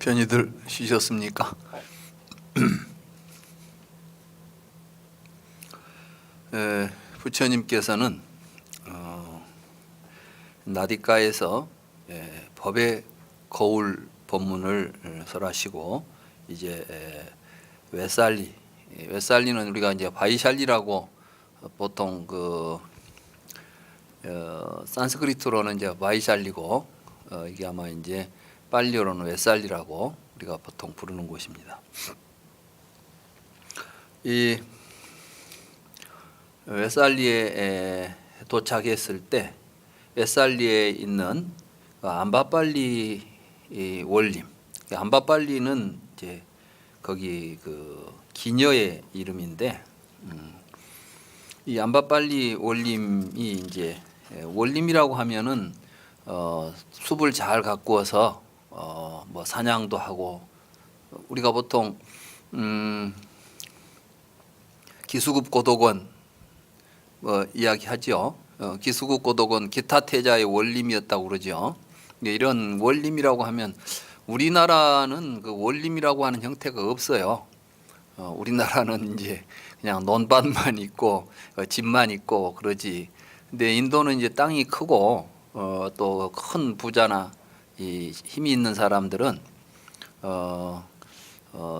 편히들 쉬셨습니까? 부처님께서는 나디카에서 법의 거울 법문을 설하시고 이제 웨살리는 우리가 이제 바이샬리라고 보통 산스크리트로는 이제 바이샬리고 이게 아마 이제 빨리어로는 웨살리라고 우리가 보통 부르는 곳입니다. 이 웨살리에 도착했을 때 웨살리에 있는 암바빨리 원림, 암바빨리는 이제 거기 기녀의 이름인데 이 암바빨리 원림이 이제 원림이라고 하면은 숲을 잘 가꾸어서 뭐 사냥도 하고 우리가 보통 기수급 고독원 뭐 이야기하죠. 기수급 고독원 기타태자의 원림이었다고 그러죠. 이런 원림이라고 하면 우리나라는 그 원림이라고 하는 형태가 없어요. 우리나라는 이제 그냥 논밭만 있고 집만 있고 그러지. 근데 인도는 이제 땅이 크고 또 큰 부자나 이 힘이 있는 사람들은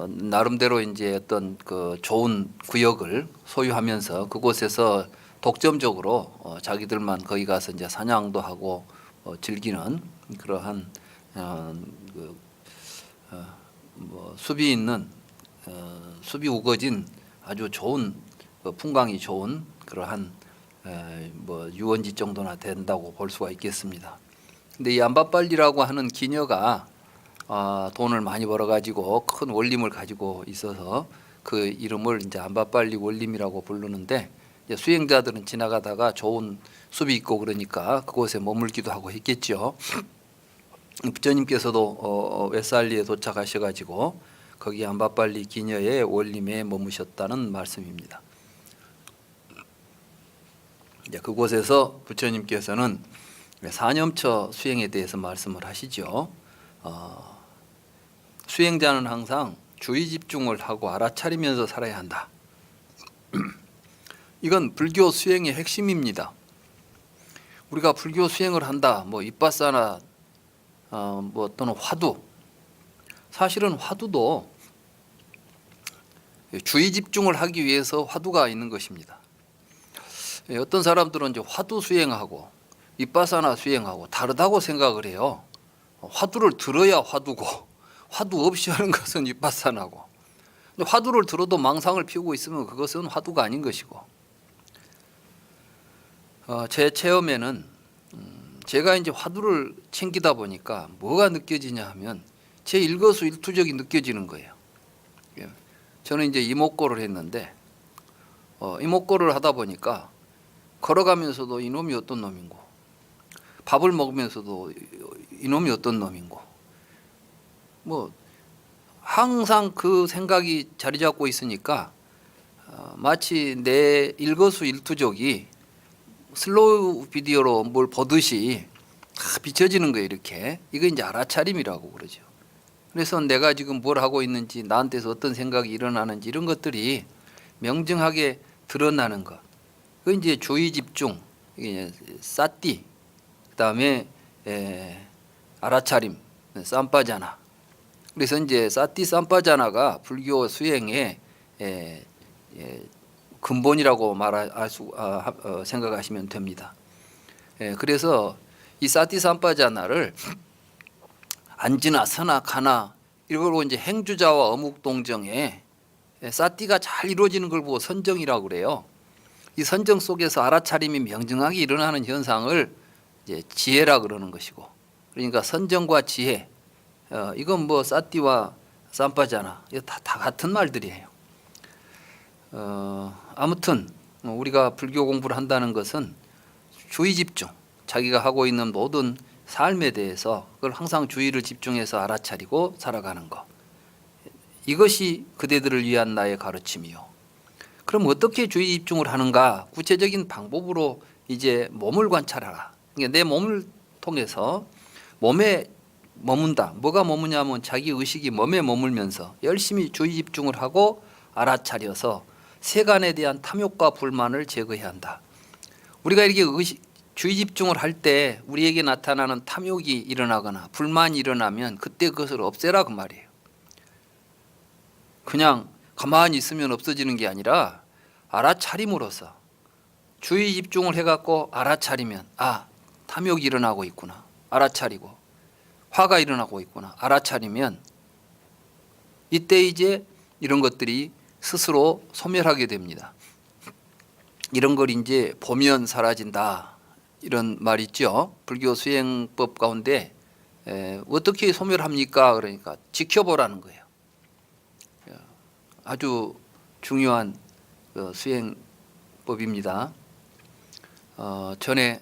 나름대로 이제 어떤 그 좋은 구역을 소유하면서 그곳에서 독점적으로 자기들만 거기 가서 이제 사냥도 하고 즐기는 그러한 뭐 숲이 있는 숲이 우거진 아주 좋은 풍광이 좋은 그러한 뭐 유원지 정도나 된다고 볼 수가 있겠습니다. 근데 이 암바빨리라고 하는 기녀가 돈을 많이 벌어 가지고 큰 원림을 가지고 있어서 그 이름을 이제 암바빨리 원림이라고 부르는데 이제 수행자들은 지나가다가 좋은 숲이 있고 그러니까 그곳에 머물기도 하고 했겠죠. 부처님께서도 웨살리에 도착하셔 가지고 거기 암바빨리 기녀의 원림에 머무셨다는 말씀입니다. 이제 그곳에서 부처님께서는 사념처 수행에 대해서 말씀을 하시죠. 수행자는 항상 주의 집중을 하고 알아차리면서 살아야 한다. 이건 불교 수행의 핵심입니다. 우리가 불교 수행을 한다, 뭐 이빠사나 뭐 또는 화두, 사실은 화두도 주의 집중을 하기 위해서 화두가 있는 것입니다. 어떤 사람들은 이제 화두 수행하고 이빠사나 수행하고 다르다고 생각을 해요. 화두를 들어야 화두고 화두 없이 하는 것은 이빠사나고, 근데 화두를 들어도 망상을 피우고 있으면 그것은 화두가 아닌 것이고, 제 체험에는 제가 이제 화두를 챙기다 보니까 뭐가 느껴지냐 하면 제 일거수일투족이 느껴지는 거예요. 저는 이제 이목고를 했는데 이목고를 하다 보니까 걸어가면서도 이놈이 어떤 놈인고, 밥을 먹으면서도 이놈이 어떤 놈인고, 뭐 항상 그 생각이 자리 잡고 있으니까 마치 내 일거수일투족이 슬로우 비디오로 뭘 보듯이 다 비춰지는 거예요. 이렇게. 이거 이제 알아차림이라고 그러죠. 그래서 내가 지금 뭘 하고 있는지, 나한테서 어떤 생각이 일어나는지 이런 것들이 명정하게 드러나는 것. 그 이제 주의 집중, 사띠, 그다음에 알아차림, 삼빠자나. 그래서 이제 사띠 삼빠자나가 불교 수행의 근본이라고 생각하시면 됩니다. 그래서 이 사띠 삼빠자나를 앉으나 서나 가나 이걸로 이제 행주자와 어묵동정에 사띠가 잘 이루어지는 걸 보고 선정이라고 그래요. 이 선정 속에서 알아차림이 명정하게 일어나는 현상을 이제 지혜라 그러는 것이고, 그러니까 선정과 지혜, 이건 뭐 사띠와 삼빠자나 이거 다 같은 말들이에요. 아무튼 우리가 불교 공부를 한다는 것은 주의 집중, 자기가 하고 있는 모든 삶에 대해서 그걸 항상 주의를 집중해서 알아차리고 살아가는 것, 이것이 그대들을 위한 나의 가르침이요. 그럼 어떻게 주의 집중을 하는가? 구체적인 방법으로 이제 몸을 관찰하라. 그러니까 내 몸을 통해서 몸의 머문다. 뭐가 머무냐면 자기 의식이 몸에 머물면서 열심히 주의 집중을 하고 알아차려서 세간에 대한 탐욕과 불만을 제거해야 한다. 우리가 이렇게 주의 집중을 할 때 우리에게 나타나는 탐욕이 일어나거나 불만이 일어나면 그때 그것을 없애라 그 말이에요. 그냥 가만히 있으면 없어지는 게 아니라 알아차림으로써 주의 집중을 해갖고 알아차리면 탐욕이 일어나고 있구나 알아차리고 화가 일어나고 있구나 알아차리면 이때 이제 이런 것들이 스스로 소멸하게 됩니다. 이런 걸 이제 보면 사라진다 이런 말 있죠. 불교 수행법 가운데 어떻게 소멸합니까? 그러니까 지켜보라는 거예요. 아주 중요한 수행법입니다. 전에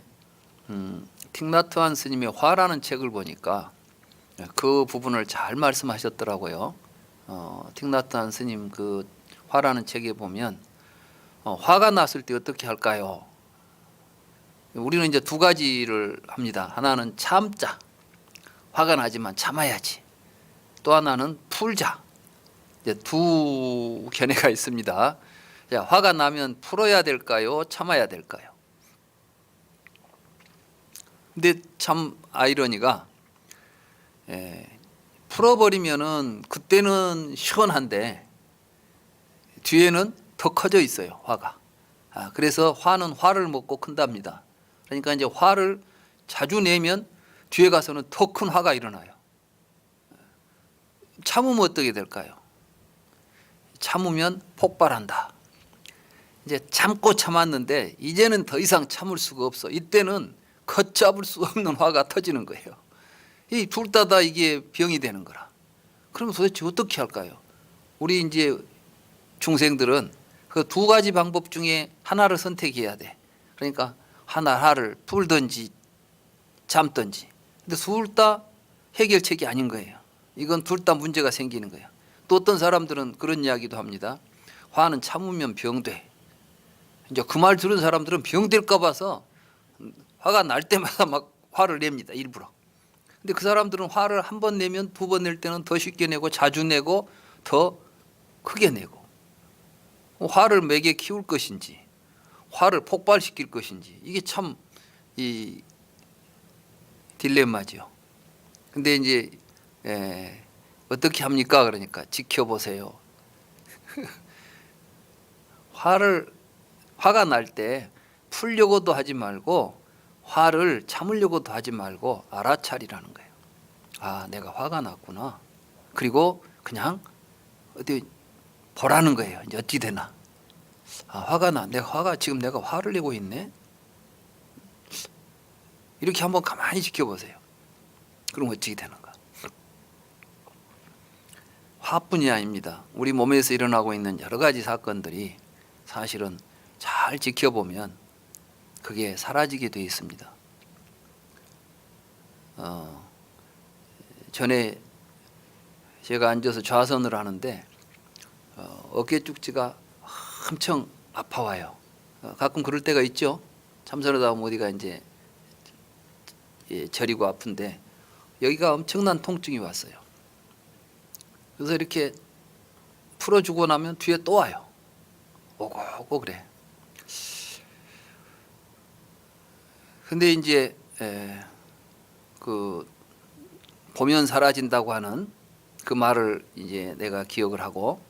틱나트한 스님의 화라는 책을 보니까 그 부분을 잘 말씀하셨더라고요. 틱나트한 스님 그 화라는 책에 보면 화가 났을 때 어떻게 할까요? 우리는 이제 두 가지를 합니다. 하나는 참자. 화가 나지만 참아야지. 또 하나는 풀자. 이제 두 견해가 있습니다. 화가 나면 풀어야 될까요? 참아야 될까요? 근데 참 아이러니가 풀어버리면은 그때는 시원한데 뒤에는 더 커져 있어요. 화가. 그래서 화는 화를 먹고 큰답니다. 그러니까 이제 화를 자주 내면 뒤에 가서는 더 큰 화가 일어나요. 참으면 어떻게 될까요? 참으면 폭발한다. 이제 참고 참았는데 이제는 더 이상 참을 수가 없어. 이때는 걷잡을 수 없는 화가 터지는 거예요. 이 둘 다 이게 병이 되는 거라. 그럼 도대체 어떻게 할까요? 우리 이제 중생들은 그 두 가지 방법 중에 하나를 선택해야 돼. 그러니까 하나를 풀든지 참든지. 근데 둘 다 해결책이 아닌 거예요. 이건 둘 다 문제가 생기는 거예요. 또 어떤 사람들은 그런 이야기도 합니다. 화는 참으면 병돼. 이제 그 말 들은 사람들은 병될까 봐서 화가 날 때마다 막 화를 냅니다. 일부러. 근데 그 사람들은 화를 한 번 내면 두 번 낼 때는 더 쉽게 내고 자주 내고 더 크게 내고 화를 매게 키울 것인지 화를 폭발시킬 것인지 이게 참 이 딜레마죠. 근데 이제 어떻게 합니까? 그러니까 지켜보세요. 화가 날 때 풀려고도 하지 말고 화를 참으려고도 하지 말고 알아차리라는 거예요. 내가 화가 났구나. 그리고 그냥 어디 보라는 거예요. 이제 어찌 되나. 화가 나. 지금 내가 화를 내고 있네. 이렇게 한번 가만히 지켜보세요. 그럼 어찌 되는가. 화뿐이 아닙니다. 우리 몸에서 일어나고 있는 여러 가지 사건들이 사실은 잘 지켜보면 그게 사라지게 되어 있습니다. 전에 제가 앉아서 좌선을 하는데 어깨 쪽지가 엄청 아파와요. 가끔 그럴 때가 있죠. 참선하다 보면 어디가 이제 저리고 아픈데 여기가 엄청난 통증이 왔어요. 그래서 이렇게 풀어주고 나면 뒤에 또 와요. 오고 그래. 근데 이제 그 보면 사라진다고 하는 그 말을 이제 내가 기억을 하고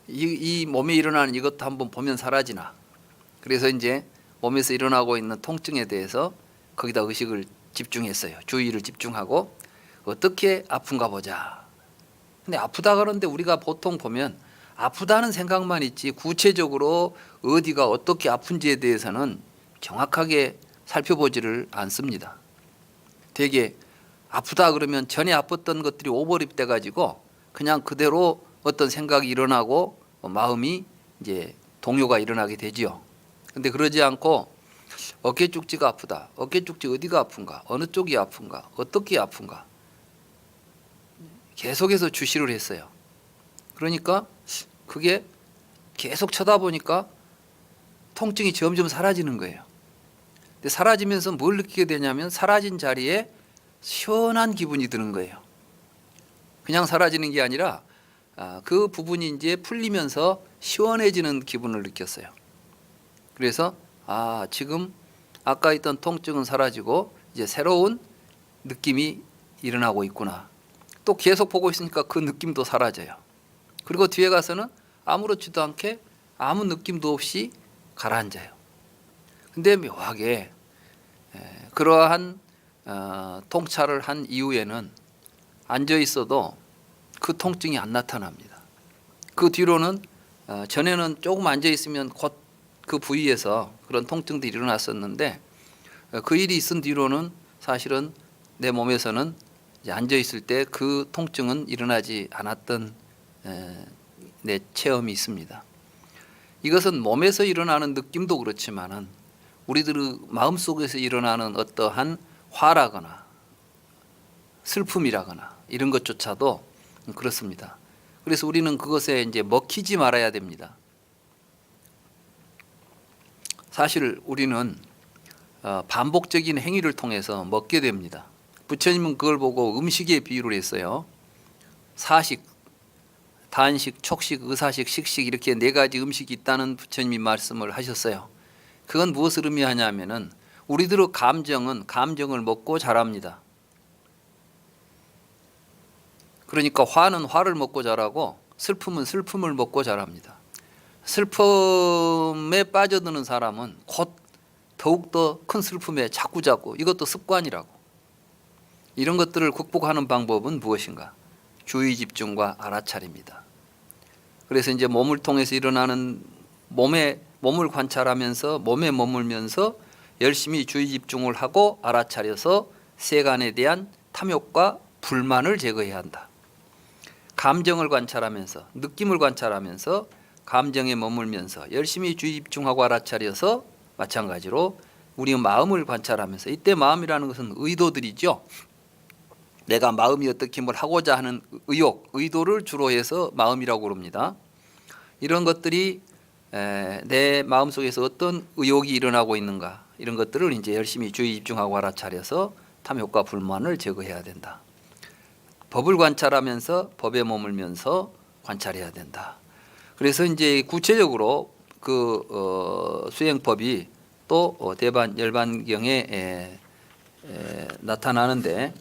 이 몸에 일어나는 이것도 한번 보면 사라지나. 그래서 이제 몸에서 일어나고 있는 통증에 대해서 거기다 의식을 집중했어요. 주의를 집중하고 어떻게 아픈가 보자. 근데 아프다 그러는데 우리가 보통 보면 아프다는 생각만 있지 구체적으로 어디가 어떻게 아픈지에 대해서는 정확하게 살펴보지를 않습니다. 되게 아프다 그러면 전에 아팠던 것들이 오버립돼 가지고 그냥 그대로 어떤 생각이 일어나고 마음이 이제 동요가 일어나게 되지요. 근데 그러지 않고 어깨 쪽지가 아프다. 어깨 쪽지 어디가 아픈가? 어느 쪽이 아픈가? 어떻게 아픈가? 계속해서 주시를 했어요. 그러니까 그게 계속 쳐다보니까 통증이 점점 사라지는 거예요. 근데 사라지면서 뭘 느끼게 되냐면 사라진 자리에 시원한 기분이 드는 거예요. 그냥 사라지는 게 아니라 그 부분이 이제 풀리면서 시원해지는 기분을 느꼈어요. 그래서 지금 아까 있던 통증은 사라지고 이제 새로운 느낌이 일어나고 있구나. 또 계속 보고 있으니까 그 느낌도 사라져요. 그리고 뒤에 가서는 아무렇지도 않게 아무 느낌도 없이 가라앉아요. 근데 묘하게 그러한 통찰을 한 이후에는 앉아 있어도 그 통증이 안 나타납니다. 그 뒤로는 전에는 조금 앉아 있으면 곧 그 부위에서 그런 통증들이 일어났었는데 그 일이 있은 뒤로는 사실은 내 몸에서는 이제 앉아 있을 때 그 통증은 일어나지 않았던 내 체험이 있습니다. 이것은 몸에서 일어나는 느낌도 그렇지만은 우리들의 마음속에서 일어나는 어떠한 화라거나 슬픔이라거나 이런 것조차도 그렇습니다. 그래서 우리는 그것에 이제 먹히지 말아야 됩니다. 사실 우리는 반복적인 행위를 통해서 먹게 됩니다. 부처님은 그걸 보고 음식에 비유를 했어요. 사식, 단식, 촉식, 의사식, 식식 이렇게 네 가지 음식이 있다는 부처님이 말씀을 하셨어요. 그건 무엇을 의미하냐면은 우리들의 감정은 감정을 먹고 자랍니다. 그러니까 화는 화를 먹고 자라고 슬픔은 슬픔을 먹고 자랍니다. 슬픔에 빠져드는 사람은 곧 더욱더 큰 슬픔에 자꾸 이것도 습관이라고. 이런 것들을 극복하는 방법은 무엇인가? 주의 집중과 알아차림입니다. 그래서 이제 몸을 통해서 일어나는 몸을 관찰하면서 몸에 머물면서 열심히 주의 집중을 하고 알아차려서 세간에 대한 탐욕과 불만을 제거해야 한다. 감정을 관찰하면서 느낌을 관찰하면서 감정에 머물면서 열심히 주의 집중하고 알아차려서 마찬가지로 우리 마음을 관찰하면서 이때 마음이라는 것은 의도들이죠. 내가 마음이 어떻게 뭘 하고자 하는 의욕, 의도를 주로 해서 마음이라고 그럽니다. 이런 것들이 내 마음속에서 어떤 의욕이 일어나고 있는가 이런 것들을 이제 열심히 주의 집중하고 알아차려서 탐욕과 불만을 제거해야 된다. 법을 관찰하면서 법에 머물면서 관찰해야 된다. 그래서 이제 구체적으로 그 수행법이 또 대반 열반경에 나타나는데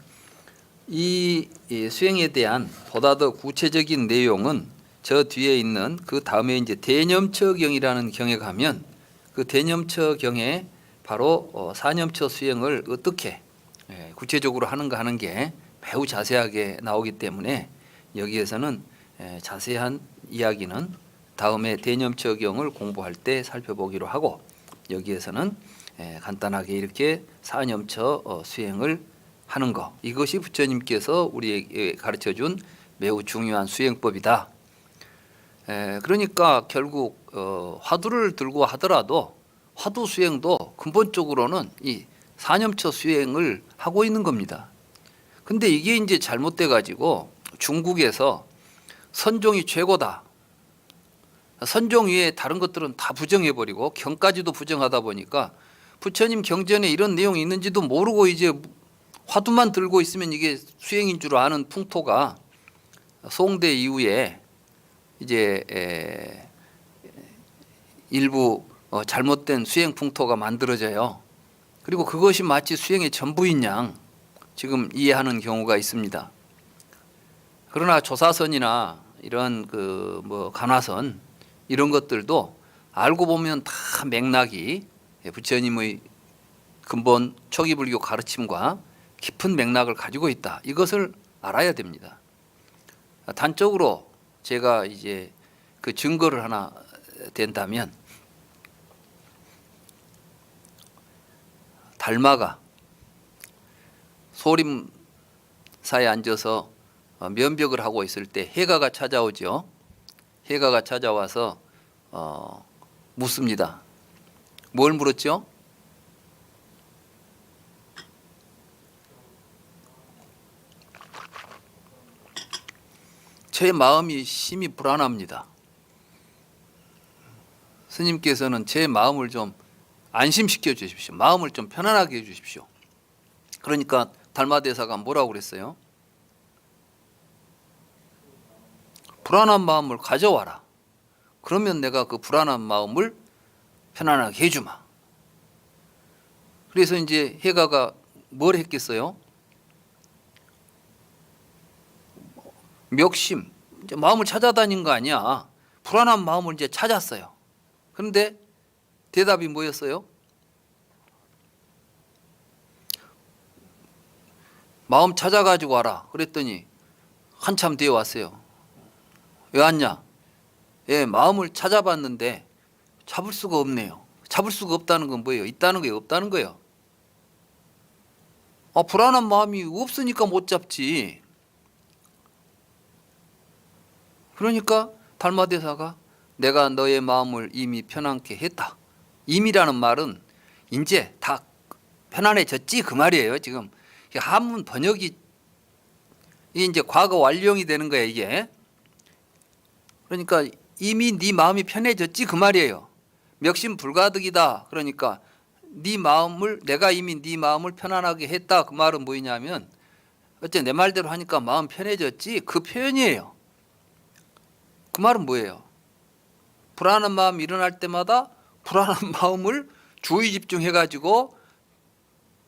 이 수행에 대한 보다 더 구체적인 내용은 저 뒤에 있는 그 다음에 이제 대념처경이라는 경에 가면 그 대념처경에 바로 사념처 수행을 어떻게 구체적으로 하는가 하는 게 매우 자세하게 나오기 때문에 여기에서는 자세한 이야기는 다음에 대념처경을 공부할 때 살펴보기로 하고 여기에서는 간단하게 이렇게 사념처 수행을 하는 것, 이것이 부처님께서 우리에게 가르쳐준 매우 중요한 수행법이다. 그러니까 결국 화두를 들고 하더라도 화두 수행도 근본적으로는 이 사념처 수행을 하고 있는 겁니다. 근데 이게 이제 잘못돼 가지고 중국에서 선종이 최고다. 선종 위에 다른 것들은 다 부정해버리고 경까지도 부정하다 보니까 부처님 경전에 이런 내용이 있는지도 모르고 이제 화두만 들고 있으면 이게 수행인 줄 아는 풍토가 송대 이후에 이제 일부 잘못된 수행 풍토가 만들어져요. 그리고 그것이 마치 수행의 전부인 양 지금 이해하는 경우가 있습니다. 그러나 조사선이나 이런 그 뭐 간화선 이런 것들도 알고 보면 다 맥락이 부처님의 근본 초기 불교 가르침과 깊은 맥락을 가지고 있다. 이것을 알아야 됩니다. 단적으로 제가 이제 그 증거를 하나 댄다면 달마가 소림사에 앉아서 면벽을 하고 있을 때 해가가 찾아오죠. 해가가 찾아와서 묻습니다. 뭘 물었죠? 제 마음이 심히 불안합니다. 스님께서는 제 마음을 좀 안심시켜 주십시오. 마음을 좀 편안하게 해 주십시오. 그러니까 달마대사가 뭐라고 그랬어요? 불안한 마음을 가져와라. 그러면 내가 그 불안한 마음을 편안하게 해주마. 그래서 이제 해가가 뭘 했겠어요? 멱심, 이제 마음을 찾아다닌 거 아니야. 불안한 마음을 이제 찾았어요. 그런데 대답이 뭐였어요? 마음 찾아가지고 와라. 그랬더니 한참 뒤에 왔어요. 왜 왔냐? 예, 마음을 찾아봤는데 잡을 수가 없네요. 잡을 수가 없다는 건 뭐예요? 있다는 거예요? 없다는 거예요? 불안한 마음이 없으니까 못 잡지. 그러니까 달마대사가 내가 너의 마음을 이미 편안케 했다. 이미라는 말은 이제 다 편안해졌지 그 말이에요. 지금 한문 번역이 이제 과거 완료형이 되는 거예요. 이게. 그러니까 이미 네 마음이 편해졌지 그 말이에요. 멱심 불가득이다. 그러니까 네 마음을 내가 이미 네 마음을 편안하게 했다. 그 말은 뭐냐면 어째 내 말대로 하니까 마음 편해졌지 그 표현이에요. 그 말은 뭐예요? 불안한 마음이 일어날 때마다 불안한 마음을 주의 집중해가지고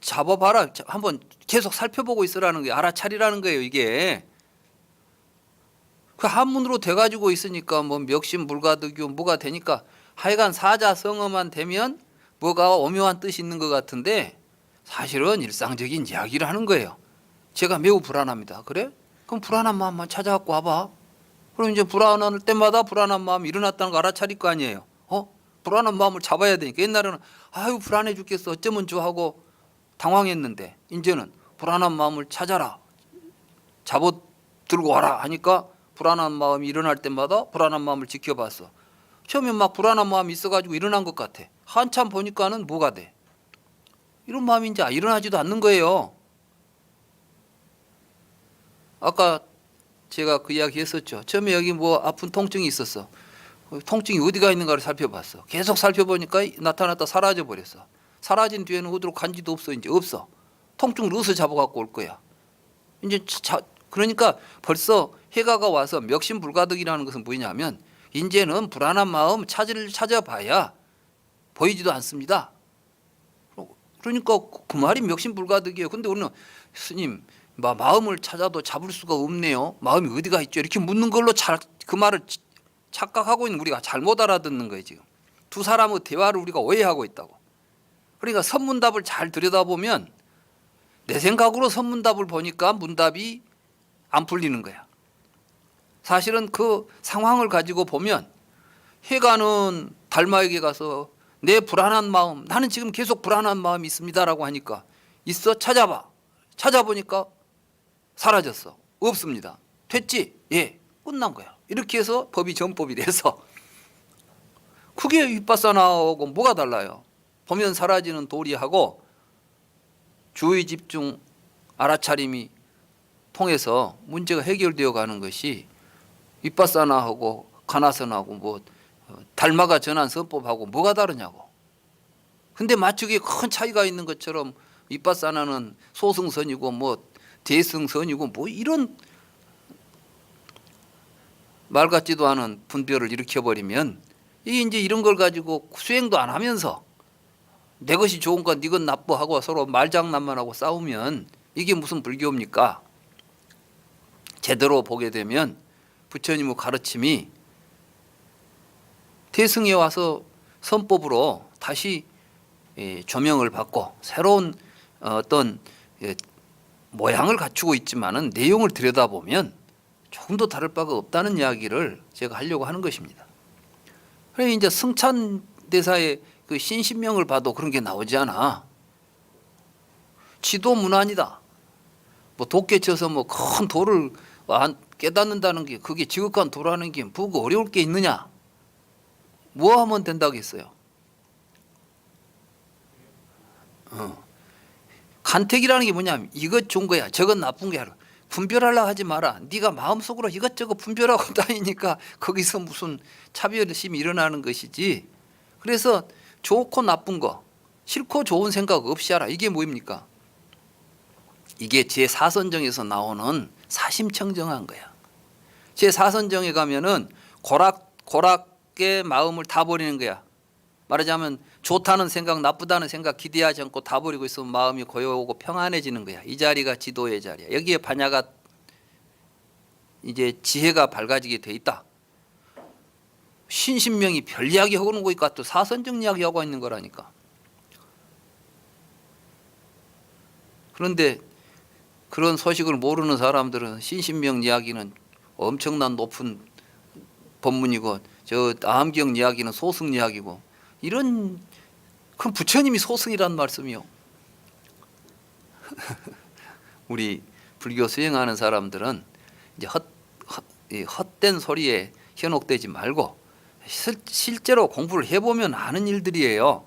잡아봐라. 한번 계속 살펴보고 있으라는 거예요. 알아차리라는 거예요. 이게. 그 한문으로 돼가지고 있으니까 뭐 멱심 불가득이고 뭐가 되니까 하여간 사자성어만 되면 뭐가 오묘한 뜻이 있는 것 같은데 사실은 일상적인 이야기를 하는 거예요. 제가 매우 불안합니다. 그래? 그럼 불안한 마음만 찾아갖고 와봐. 그럼 이제 불안할 때마다 불안한 마음이 일어났다는 거 알아차릴 거 아니에요. 불안한 마음을 잡아야 되니까. 옛날에는 아유 불안해 죽겠어 어쩌면 좋아하고 당황했는데 이제는 불안한 마음을 찾아라. 잡아 들고 와라 하니까 불안한 마음이 일어날 때마다 불안한 마음을 지켜봤어. 처음엔 막 불안한 마음이 있어가지고 일어난 것 같아. 한참 보니까는 뭐가 돼? 이런 마음이 이제 일어나지도 않는 거예요. 아까 제가 그 이야기 했었죠. 처음에 여기 뭐 아픈 통증이 있었어. 통증이 어디가 있는가를 살펴봤어. 계속 살펴보니까 나타났다 사라져 버렸어. 사라진 뒤에는 어디로 간지도 없어. 이제 없어. 통증을 어디서 잡아갖고 올 거야. 이제 그러니까 벌써 해가가 와서 멱심불가득이라는 것은 뭐냐면 이제는 불안한 마음 찾아봐야 보이지도 않습니다. 그러니까 그 말이 멱심불가득이에요. 근데 우리는 스님 마음을 찾아도 잡을 수가 없네요. 마음이 어디가 있죠? 이렇게 묻는 걸로 그 말을 착각하고 있는 우리가 잘못 알아듣는 거예요. 지금 두 사람의 대화를 우리가 오해하고 있다고. 그러니까 선문답을 잘 들여다보면 내 생각으로 선문답을 보니까 문답이 안 풀리는 거야. 사실은 그 상황을 가지고 보면 해가는 달마에게 가서 내 불안한 마음 나는 지금 계속 불안한 마음이 있습니다라고 하니까 있어 찾아봐. 찾아보니까 사라졌어. 없습니다. 됐지? 예. 끝난 거야. 이렇게 해서 법이 전법이 돼서 그게 윗바사나하고 뭐가 달라요? 보면 사라지는 도리하고 주의 집중 알아차림이 통해서 문제가 해결되어 가는 것이 윗바사나하고 가나선하고 뭐 달마가 전한 선법하고 뭐가 다르냐고. 근데 마치 그게 큰 차이가 있는 것처럼 윗바사나는 소승선이고 뭐 대승선이고 뭐 이런 말 같지도 않은 분별을 일으켜버리면 이 이제 이런 걸 가지고 수행도 안 하면서 내 것이 좋은 건 네 건 나쁘하고 서로 말장난만 하고 싸우면 이게 무슨 불교입니까? 제대로 보게 되면 부처님의 가르침이 대승에 와서 선법으로 다시 조명을 받고 새로운 어떤 모양을 갖추고 있지만은 내용을 들여다보면 조금도 다를 바가 없다는 이야기를 제가 하려고 하는 것입니다. 그래 이제 승찬 대사의 그 신신명을 봐도 그런 게 나오지 않아. 지도문안이다. 뭐 도깨 쳐서 뭐 큰 돌을 깨닫는다는 게 그게 지극한 도라는 게 뭐고 어려울 게 있느냐? 뭐 하면 된다고 했어요? 간택이라는 게 뭐냐면 이것 좋은 거야 저것 나쁜 거야 분별하려고 하지 마라. 네가 마음속으로 이것저것 분별하고 다니니까 거기서 무슨 차별심이 일어나는 것이지. 그래서 좋고 나쁜 거 싫고 좋은 생각 없이 하라. 이게 뭐입니까? 이게 제4선정에서 나오는 사심청정한 거야. 제4선정에 가면은 고락의 마음을 다 버리는 거야. 말하자면 좋다는 생각, 나쁘다는 생각 기대하지 않고 다 버리고 있으면 마음이 고요하고 평안해지는 거야. 이 자리가 지도의 자리야. 여기에 반야가 이제 지혜가 밝아지게 돼 있다. 신신명이 별 이야기 하고 있는 거니까 또 사선정 이야기 하고 있는 거라니까. 그런데 그런 소식을 모르는 사람들은 신신명 이야기는 엄청난 높은 법문이고 저 암경 이야기는 소승 이야기고 이런 큰 부처님이 소승이란 말씀이요. 우리 불교 수행하는 사람들은 이제 헛된 소리에 현혹되지 말고 실제로 공부를 해보면 아는 일들이에요.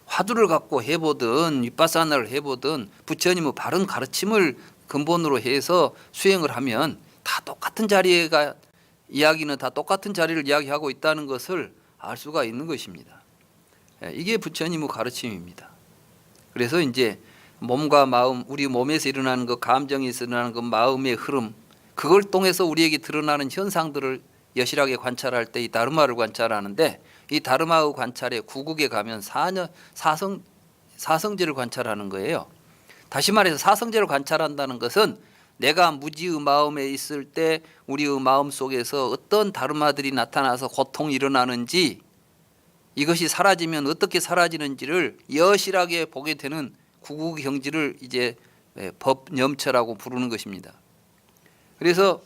화두를 갖고 해보든 윗바사나를 해보든 부처님의 바른 가르침을 근본으로 해서 수행을 하면 다 똑같은 자리가 이야기는 다 똑같은 자리를 이야기하고 있다는 것을 알 수가 있는 것입니다. 이게 부처님의 가르침입니다. 그래서 이제 몸과 마음, 우리 몸에서 일어나는 그 감정에서 일어나는 그 마음의 흐름, 그걸 통해서 우리에게 드러나는 현상들을 여실하게 관찰할 때 이 다르마를 관찰하는데, 이 다르마의 관찰에 구국에 가면 사성제를 관찰하는 거예요. 다시 말해서 사성제를 관찰한다는 것은 내가 무지의 마음에 있을 때 우리의 마음 속에서 어떤 다르마들이 나타나서 고통이 일어나는지, 이것이 사라지면 어떻게 사라지는지를 여실하게 보게 되는 구국 경지를 이제 법념처라고 부르는 것입니다. 그래서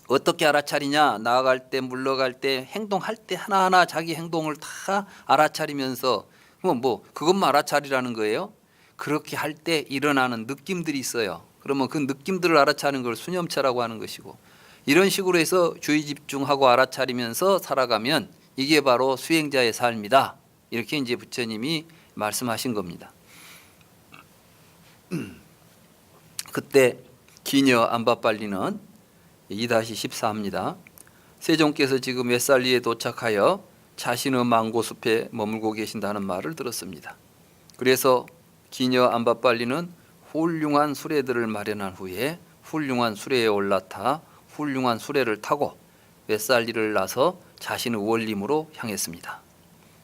어떻게 알아차리냐, 나아갈 때 물러갈 때 행동할 때 하나하나 자기 행동을 다 알아차리면서 뭐 그것만 알아차리라는 거예요. 그렇게 할 때 일어나는 느낌들이 있어요. 그러면 그 느낌들을 알아차리는 걸 수념차라고 하는 것이고, 이런 식으로 해서 주의 집중하고 알아차리면서 살아가면 이게 바로 수행자의 삶이다. 이렇게 이제 부처님이 말씀하신 겁니다. 그때 기녀 안바빨리는 2-14입니다. 세종께서 지금 웨살리에 도착하여 자신의 망고숲에 머물고 계신다는 말을 들었습니다. 그래서 기녀 안바빨리는 훌륭한 수레들을 마련한 후에 훌륭한 수레에 올라타 훌륭한 수레를 타고 웨살리를 나서 자신의 원림으로 향했습니다.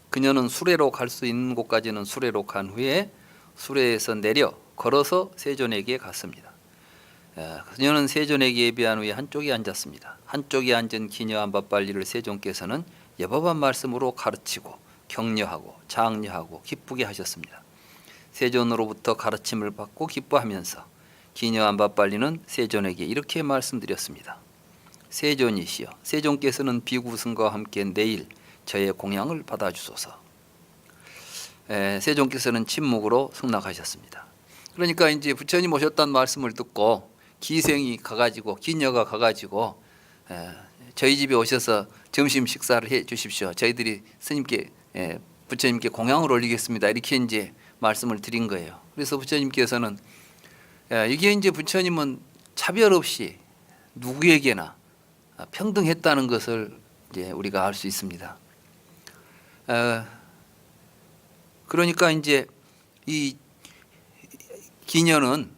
그녀는 수레로 갈 수 있는 곳까지는 수레로 간 후에 수레에서 내려 걸어서 세존에게 갔습니다. 그녀는 세존에게 예배한 후에 한쪽에 앉았습니다. 한쪽에 앉은 기녀 안바빨리를 세존께서는 여법한 말씀으로 가르치고 격려하고 장려하고 기쁘게 하셨습니다. 세존으로부터 가르침을 받고 기뻐하면서 기녀 안바빨리는 세존에게 이렇게 말씀드렸습니다. 세존이시여, 세존께서는 비구승과 함께 내일 저의 공양을 받아주소서. 세존께서는 침묵으로 승낙하셨습니다. 그러니까 이제 부처님 오셨다는 말씀을 듣고 기생이 가가지고 기녀가 가가지고 저희 집에 오셔서 점심 식사를 해 주십시오. 저희들이 스님께 부처님께 공양을 올리겠습니다. 이렇게 이제 말씀을 드린 거예요. 그래서 부처님께서는 이게 이제 부처님은 차별 없이 누구에게나 평등했다는 것을 이제 우리가 알 수 있습니다. 그러니까 이제 이 기녀는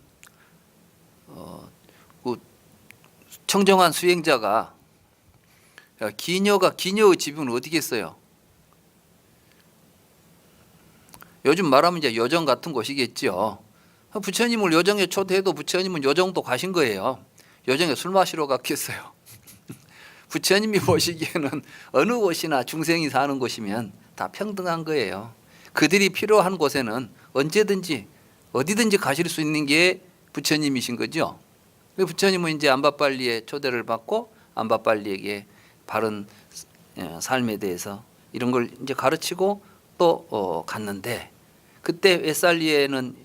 청정한 수행자가 기녀의 지분은 어디겠어요? 요즘 말하면 이제 여정 같은 곳이겠죠. 부처님을 여정에 초대해도 부처님은 여정도 가신 거예요. 여정에 술 마시러 갔겠어요. 부처님이 보시기에는 어느 곳이나 중생이 사는 곳이면 다 평등한 거예요. 그들이 필요한 곳에는 언제든지 어디든지 가실 수 있는 게 부처님이신 거죠. 부처님은 이제 안바빨리의 초대를 받고 안바빨리에게 바른 삶에 대해서 이런 걸 이제 가르치고 또 갔는데, 그때 웨살리에는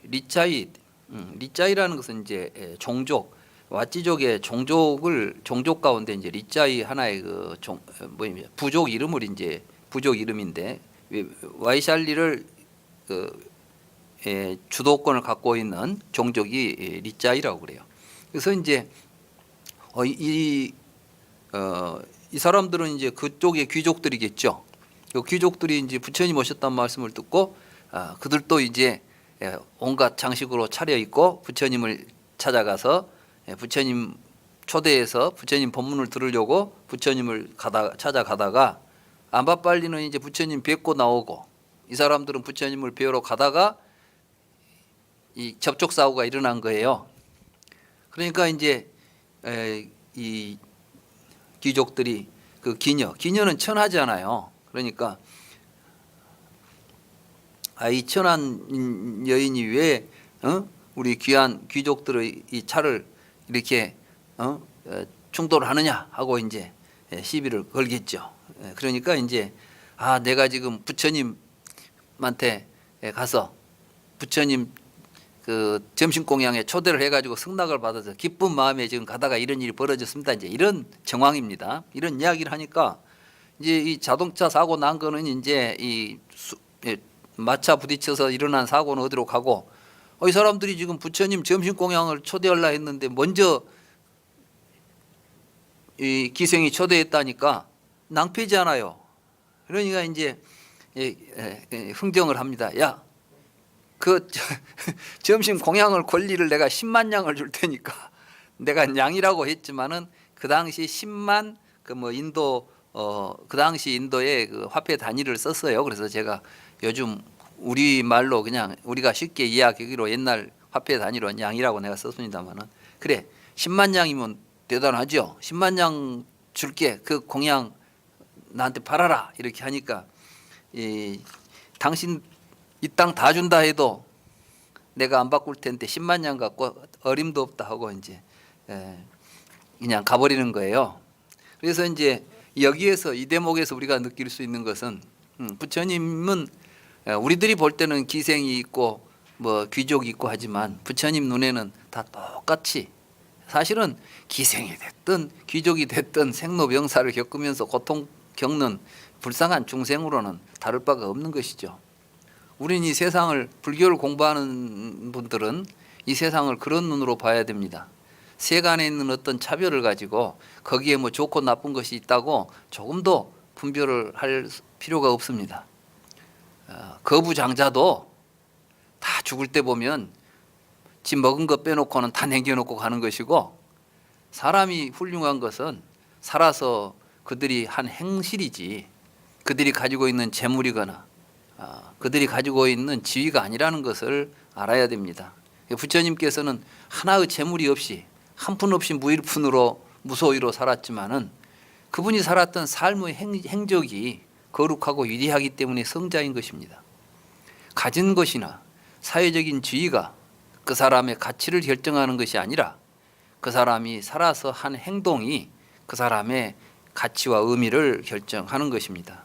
리짜이라는 것은 이제 종족, 와찌족의 종족 가운데 이제 리짜이 하나의 부족 이름을 이제 부족 이름인데, 와이샬리를 주도권을 갖고 있는 종족이 리짜이라고 그래요. 그래서 이제 이 사람들은 이제 그쪽의 귀족들이겠죠. 그 귀족들이 이제 부처님 오셨다는 말씀을 듣고 그들도 이제 온갖 장식으로 차려 입고 부처님을 찾아가서 부처님 초대해서 부처님 법문을 들으려고 부처님을 찾아가다가 안바빨리는 이제 부처님 뵙고 나오고 이 사람들은 부처님을 뵈러 가다가 이 접촉 사고가 일어난 거예요. 그러니까 이제 이 귀족들이 그 기녀는 천하잖아요. 그러니까 이 천한 여인이 왜 우리 귀한 귀족들의 이 차를 이렇게 충돌하느냐 하고 이제 시비를 걸겠죠. 그러니까 이제 내가 지금 부처님한테 가서 부처님 그 점심 공양에 초대를 해가지고 승낙을 받아서 기쁜 마음에 지금 가다가 이런 일이 벌어졌습니다. 이제 이런 정황입니다. 이런 이야기를 하니까 이제 이 자동차 사고 난 거는 이제 이 마차 부딪혀서 일어난 사고는 어디로 가고 이 사람들이 지금 부처님 점심 공양을 초대하려 했는데 먼저 이 기생이 초대했다니까 낭패잖아요. 그러니까 이제 흥정을 합니다. 야, 그 점심 공양을 권리를 내가 10만 양을 줄 테니까 내가 양이라고 했지만은 그 당시 10만 그 뭐 인도 그 당시 인도의 그 화폐 단위를 썼어요. 그래서 제가 요즘 우리 말로 그냥 우리가 쉽게 이해하기로 옛날 화폐 단위로 양이라고 내가 썼습니다만은 그래 10만 양이면 대단하죠. 10만 양 줄게. 그 공양 나한테 팔아라. 이렇게 하니까 당신 이 땅 다 준다 해도 내가 안 바꿀 텐데 10만 양 갖고 어림도 없다 하고 이제 그냥 가버리는 거예요. 그래서 이제 여기에서 이 대목에서 우리가 느낄 수 있는 것은 부처님은 우리들이 볼 때는 기생이 있고 뭐 귀족이 있고 하지만 부처님 눈에는 다 똑같이 사실은 기생이 됐든 귀족이 됐든 생로병사를 겪으면서 고통 겪는 불쌍한 중생으로는 다를 바가 없는 것이죠. 우리는 이 세상을 불교를 공부하는 분들은 이 세상을 그런 눈으로 봐야 됩니다. 세간에 있는 어떤 차별을 가지고 거기에 뭐 좋고 나쁜 것이 있다고 조금도 분별을 할 필요가 없습니다. 거부장자도 다 죽을 때 보면 지 먹은 거 빼놓고는 다 남겨놓고 가는 것이고 사람이 훌륭한 것은 살아서 그들이 한 행실이지 그들이 가지고 있는 재물이거나 그들이 가지고 있는 지위가 아니라는 것을 알아야 됩니다. 부처님께서는 하나의 재물이 없이 한 푼 없이 무일푼으로 무소유로 살았지만은 그분이 살았던 삶의 행적이 거룩하고 위대하기 때문에 성자인 것입니다. 가진 것이나 사회적인 지위가 그 사람의 가치를 결정하는 것이 아니라 그 사람이 살아서 한 행동이 그 사람의 가치와 의미를 결정하는 것입니다.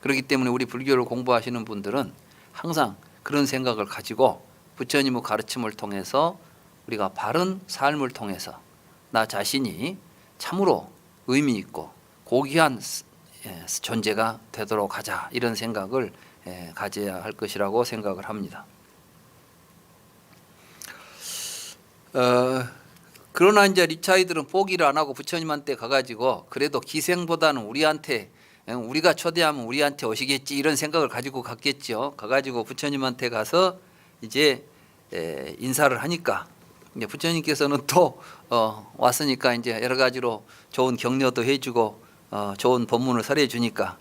그렇기 때문에 우리 불교를 공부하시는 분들은 항상 그런 생각을 가지고 부처님의 가르침을 통해서 우리가 바른 삶을 통해서 나 자신이 참으로 의미 있고 고귀한 존재가 되도록 하자 이런 생각을 가져야 할 것이라고 생각을 합니다. 그러나 이제 리차이들은 포기를 안 하고 부처님한테 가가지고 그래도 기생보다는 우리가 초대하면 우리한테 오시겠지 이런 생각을 가지고 갔겠죠. 가가지고 부처님한테 가서 이제 인사를 하니까 이제 부처님께서는 또 왔으니까 이제 여러 가지로 좋은 격려도 해주고 좋은 법문을 설해 주니까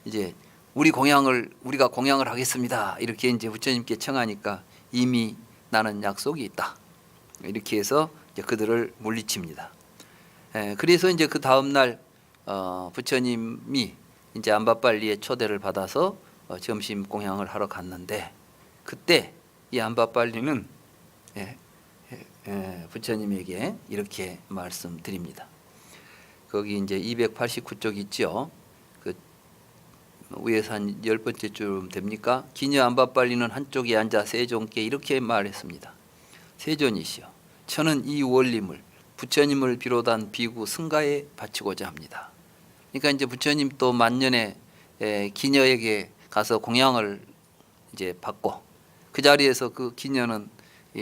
이제 우리가 공양을 하겠습니다. 이렇게 이제 부처님께 청하니까 이미 나는 약속이 있다. 이렇게 해서 이제 그들을 물리칩니다. 그래서 이제 그 다음 날 부처님이 이제 안바빨리의 초대를 받아서 점심 공양을 하러 갔는데 그때 이 안바빨리는 부처님에게 이렇게 말씀드립니다. 거기 이제 289쪽 있죠. 그 위에서 한 10번째쯤 됩니까? 기녀 안바빨리는 한쪽에 앉아 세존께 이렇게 말했습니다. 세존이시여, 저는 이 원림을 부처님을 비롯한 비구 승가에 바치고자 합니다. 그러니까 이제 부처님 또 만년에 기녀에게 가서 공양을 이제 받고 그 자리에서 그 기녀는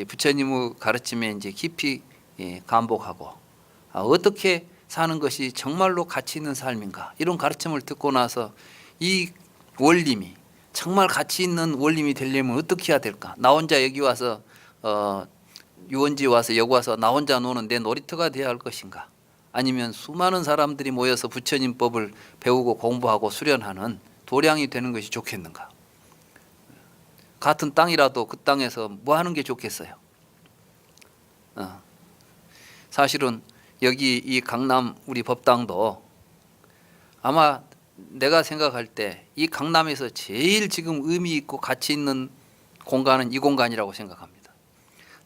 부처님의 가르침에 이제 깊이 감복하고 어떻게 사는 것이 정말로 가치 있는 삶인가 이런 가르침을 듣고 나서 이 원림이 정말 가치 있는 원림이 되려면 어떻게 해야 될까? 나 혼자 여기 와서 유원지 와서 여기 와서 나 혼자 노는 내 놀이터가 되어야 할 것인가? 아니면 수많은 사람들이 모여서 부처님 법을 배우고 공부하고 수련하는 도량이 되는 것이 좋겠는가? 같은 땅이라도 그 땅에서 뭐 하는 게 좋겠어요? 사실은 여기 이 강남 우리 법당도 아마 내가 생각할 때 이 강남에서 제일 지금 의미 있고 가치 있는 공간은 이 공간이라고 생각합니다.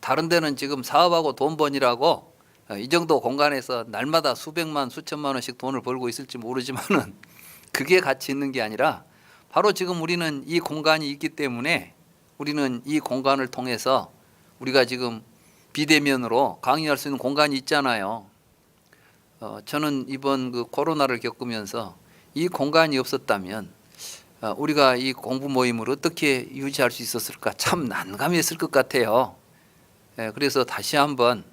다른 데는 지금 사업하고 돈 버니라고 이 정도 공간에서 날마다 수백만 수천만 원씩 돈을 벌고 있을지 모르지만은 그게 가치 있는 게 아니라 바로 지금 우리는 이 공간이 있기 때문에 우리는 이 공간을 통해서 우리가 지금 비대면으로 강의할 수 있는 공간이 있잖아요. 저는 이번 그 코로나를 겪으면서 이 공간이 없었다면 우리가 이 공부 모임을 어떻게 유지할 수 있었을까 참 난감했을 것 같아요. 그래서 다시 한번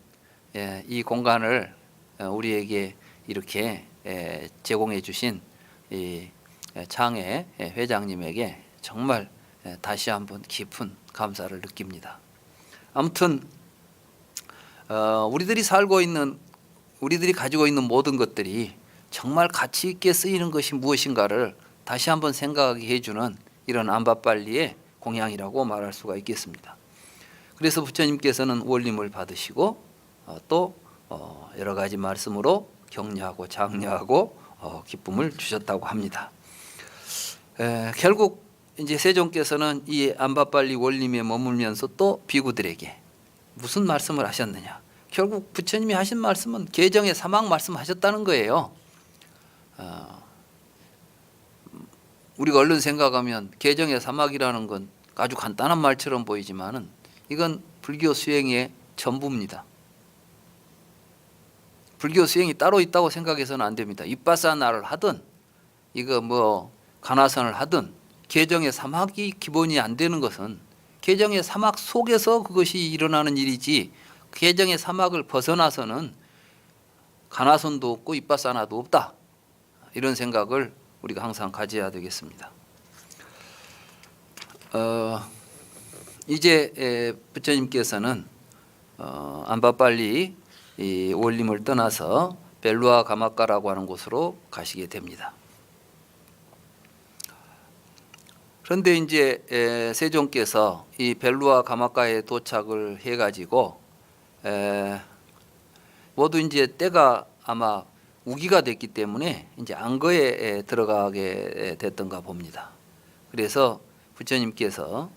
이 공간을 우리에게 이렇게 제공해 주신 이 장애 회장님에게 정말 다시 한번 깊은 감사를 느낍니다. 아무튼 우리들이 가지고 있는 모든 것들이 정말 가치 있게 쓰이는 것이 무엇인가를 다시 한번 생각하게 해주는 이런 안바빨리의 공양이라고 말할 수가 있겠습니다. 그래서 부처님께서는 원림을 받으시고 또 여러 가지 말씀으로 격려하고 장려하고 기쁨을 주셨다고 합니다. 결국 이제 세종께서는 이 안바빨리 원림에 머물면서 또 비구들에게 무슨 말씀을 하셨느냐? 결국 부처님이 하신 말씀은 계정의 사막 말씀하셨다는 거예요. 우리가 얼른 생각하면 계정의 사막이라는 건 아주 간단한 말처럼 보이지만은 이건 불교 수행의 전부입니다. 불교 수행이 따로 있다고 생각해서는 안 됩니다. 윗바사나를 하든 이거 뭐 가나선을 하든 계정의 사막이 기본이 안 되는 것은 계정의 사막 속에서 그것이 일어나는 일이지 계정의 사막을 벗어나서는 가나선도 없고 윗바사나도 없다. 이런 생각을 우리가 항상 가져야 되겠습니다. 이제 부처님께서는 안바빨리 이 원림을 떠나서 벨루아 가마카라고 하는 곳으로 가시게 됩니다. 그런데 이제 세종께서 이 벨루아 가마카에 도착을 해가지고 모두 이제 때가 아마 우기가 됐기 때문에 이제 안거에 들어가게 됐던가 봅니다. 그래서 부처님께서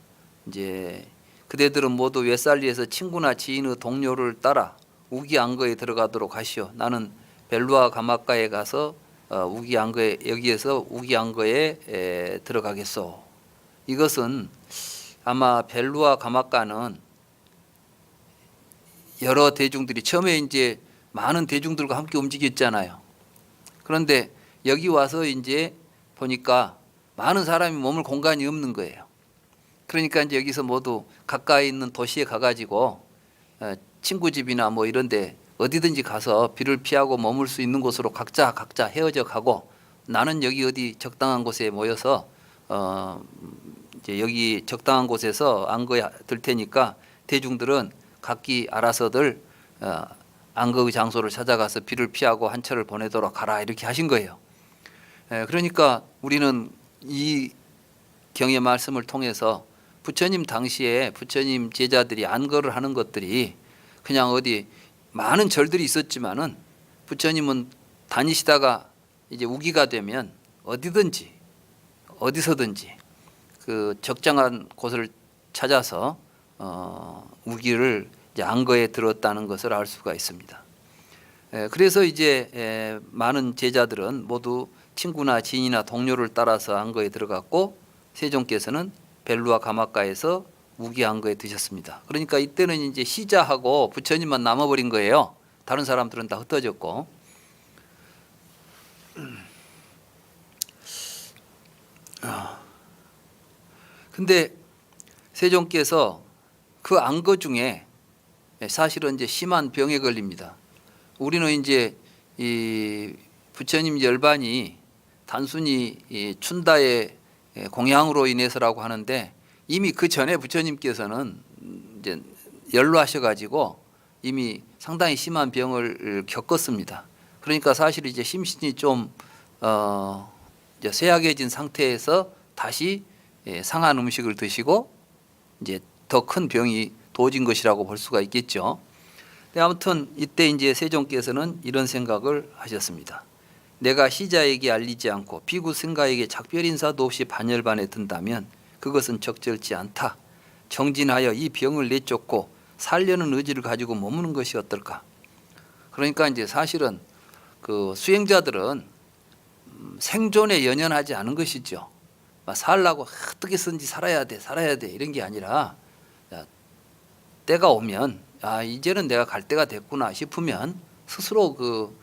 이제 그대들은 모두 웨살리에서 친구나 지인의 동료를 따라 우기 안거에 들어가도록 하시오. 나는 벨루아 가마카에 가서 우기 안거에 여기에서 우기 안거에 들어가겠소. 이것은 아마 벨루아 가마카는 여러 대중들이 처음에 이제 많은 대중들과 함께 움직였잖아요. 그런데 여기 와서 이제 보니까 많은 사람이 머물 공간이 없는 거예요. 그러니까 이제 여기서 모두 가까이 있는 도시에 가가지고 친구 집이나 뭐 이런데 어디든지 가서 비를 피하고 머물 수 있는 곳으로 각자 헤어져 가고 나는 여기 어디 적당한 곳에 모여서 이제 여기 적당한 곳에서 안거에 들 테니까 대중들은 각기 알아서들 안거의 장소를 찾아가서 비를 피하고 한철을 보내도록 하라 이렇게 하신 거예요. 그러니까 우리는 이 경의 말씀을 통해서 부처님 당시에 부처님 제자들이 안거를 하는 것들이 그냥 어디 많은 절들이 있었지만은 부처님은 다니시다가 이제 우기가 되면 어디든지 어디서든지 그 적정한 곳을 찾아서 우기를 이제 안거에 들었다는 것을 알 수가 있습니다. 그래서 이제 많은 제자들은 모두 친구나 지인이나 동료를 따라서 안거에 들어갔고 세종께서는 벨루아 가마카에서 우기 안거에 드셨습니다. 그러니까 이때는 이제 시자하고 부처님만 남아버린 거예요. 다른 사람들은 다 흩어졌고. 근데 세종께서 그 안거 중에 사실은 이제 심한 병에 걸립니다. 우리는 이제 이 부처님 열반이 단순히 이 춘다에 공양으로 인해서라고 하는데 이미 그 전에 부처님께서는 이제 연로하셔가지고 이미 상당히 심한 병을 겪었습니다. 그러니까 사실 이제 심신이 좀 이제 쇠약해진 상태에서 다시 상한 음식을 드시고 이제 더 큰 병이 도진 것이라고 볼 수가 있겠죠. 근데 아무튼 이때 이제 세종께서는 이런 생각을 하셨습니다. 내가 시자에게 알리지 않고 비구 승가에게 작별 인사도 없이 반열반에 든다면 그것은 적절치 않다. 정진하여 이 병을 내쫓고 살려는 의지를 가지고 머무는 것이 어떨까. 그러니까 이제 사실은 그 수행자들은 생존에 연연하지 않은 것이죠. 살라고 어떻게 쓰든지 살아야 돼 이런 게 아니라 때가 오면 이제는 내가 갈 때가 됐구나 싶으면 스스로 그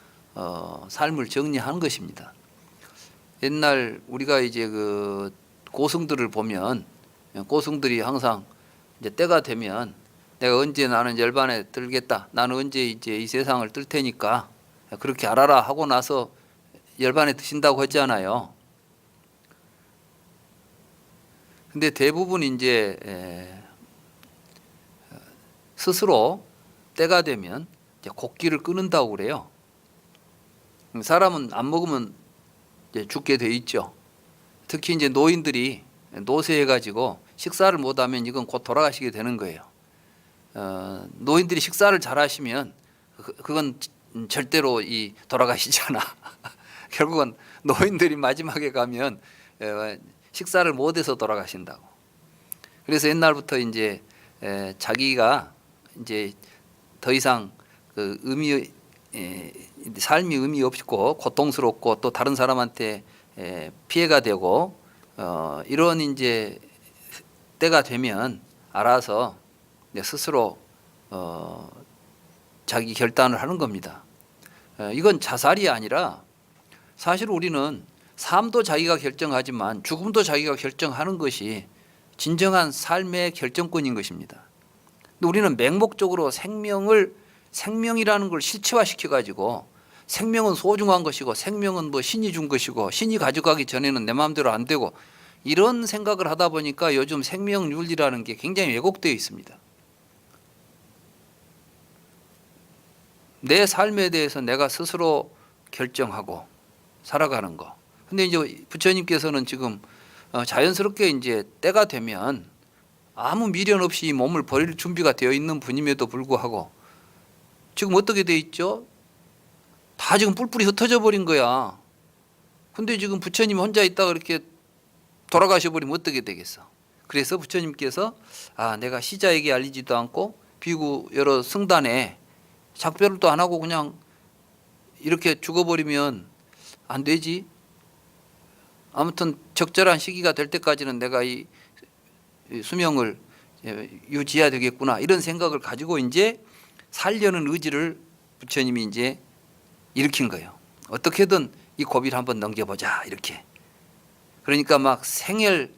삶을 정리하는 것입니다. 옛날 우리가 이제 그 고승들을 보면 고승들이 항상 이제 때가 되면 내가 언제 나는 열반에 들겠다. 나는 언제 이제 이 세상을 뜰 테니까 그렇게 알아라 하고 나서 열반에 드신다고 했잖아요. 근데 대부분 이제 스스로 때가 되면 이제 곡기를 끊는다고 그래요. 사람은 안 먹으면 이제 죽게 돼 있죠. 특히 이제 노인들이 노쇠해가지고 식사를 못하면 이건 곧 돌아가시게 되는 거예요. 노인들이 식사를 잘하시면 그건 절대로 돌아가시지 않아. 결국은 노인들이 마지막에 가면 식사를 못해서 돌아가신다고. 그래서 옛날부터 이제 자기가 이제 더 이상 그 삶이 의미 없고 고통스럽고 또 다른 사람한테 피해가 되고 이런 이제 때가 되면 알아서 스스로 자기 결단을 하는 겁니다. 이건 자살이 아니라 사실 우리는 삶도 자기가 결정하지만 죽음도 자기가 결정하는 것이 진정한 삶의 결정권인 것입니다. 근데 우리는 맹목적으로 생명이라는 걸 실체화시켜 가지고 생명은 소중한 것이고 생명은 뭐 신이 준 것이고 신이 가져가기 전에는 내 마음대로 안 되고 이런 생각을 하다 보니까 요즘 생명윤리라는 게 굉장히 왜곡되어 있습니다. 내 삶에 대해서 내가 스스로 결정하고 살아가는 거. 근데 이제 부처님께서는 지금 자연스럽게 이제 때가 되면 아무 미련 없이 이 몸을 버릴 준비가 되어 있는 분임에도 불구하고 지금 어떻게 돼 있죠? 다 지금 뿔뿔이 흩어져 버린 거야. 근데 지금 부처님 혼자 있다가 이렇게 돌아가셔 버리면 어떻게 되겠어? 그래서 부처님께서 내가 시자에게 알리지도 않고 비구 여러 승단에 작별을 또 안 하고 그냥 이렇게 죽어버리면 안 되지. 아무튼 적절한 시기가 될 때까지는 내가 이 수명을 유지해야 되겠구나 이런 생각을 가지고 이제 살려는 의지를 부처님이 이제 일으킨 거예요. 어떻게든 이 고비를 한번 넘겨보자 이렇게. 그러니까 막 생혈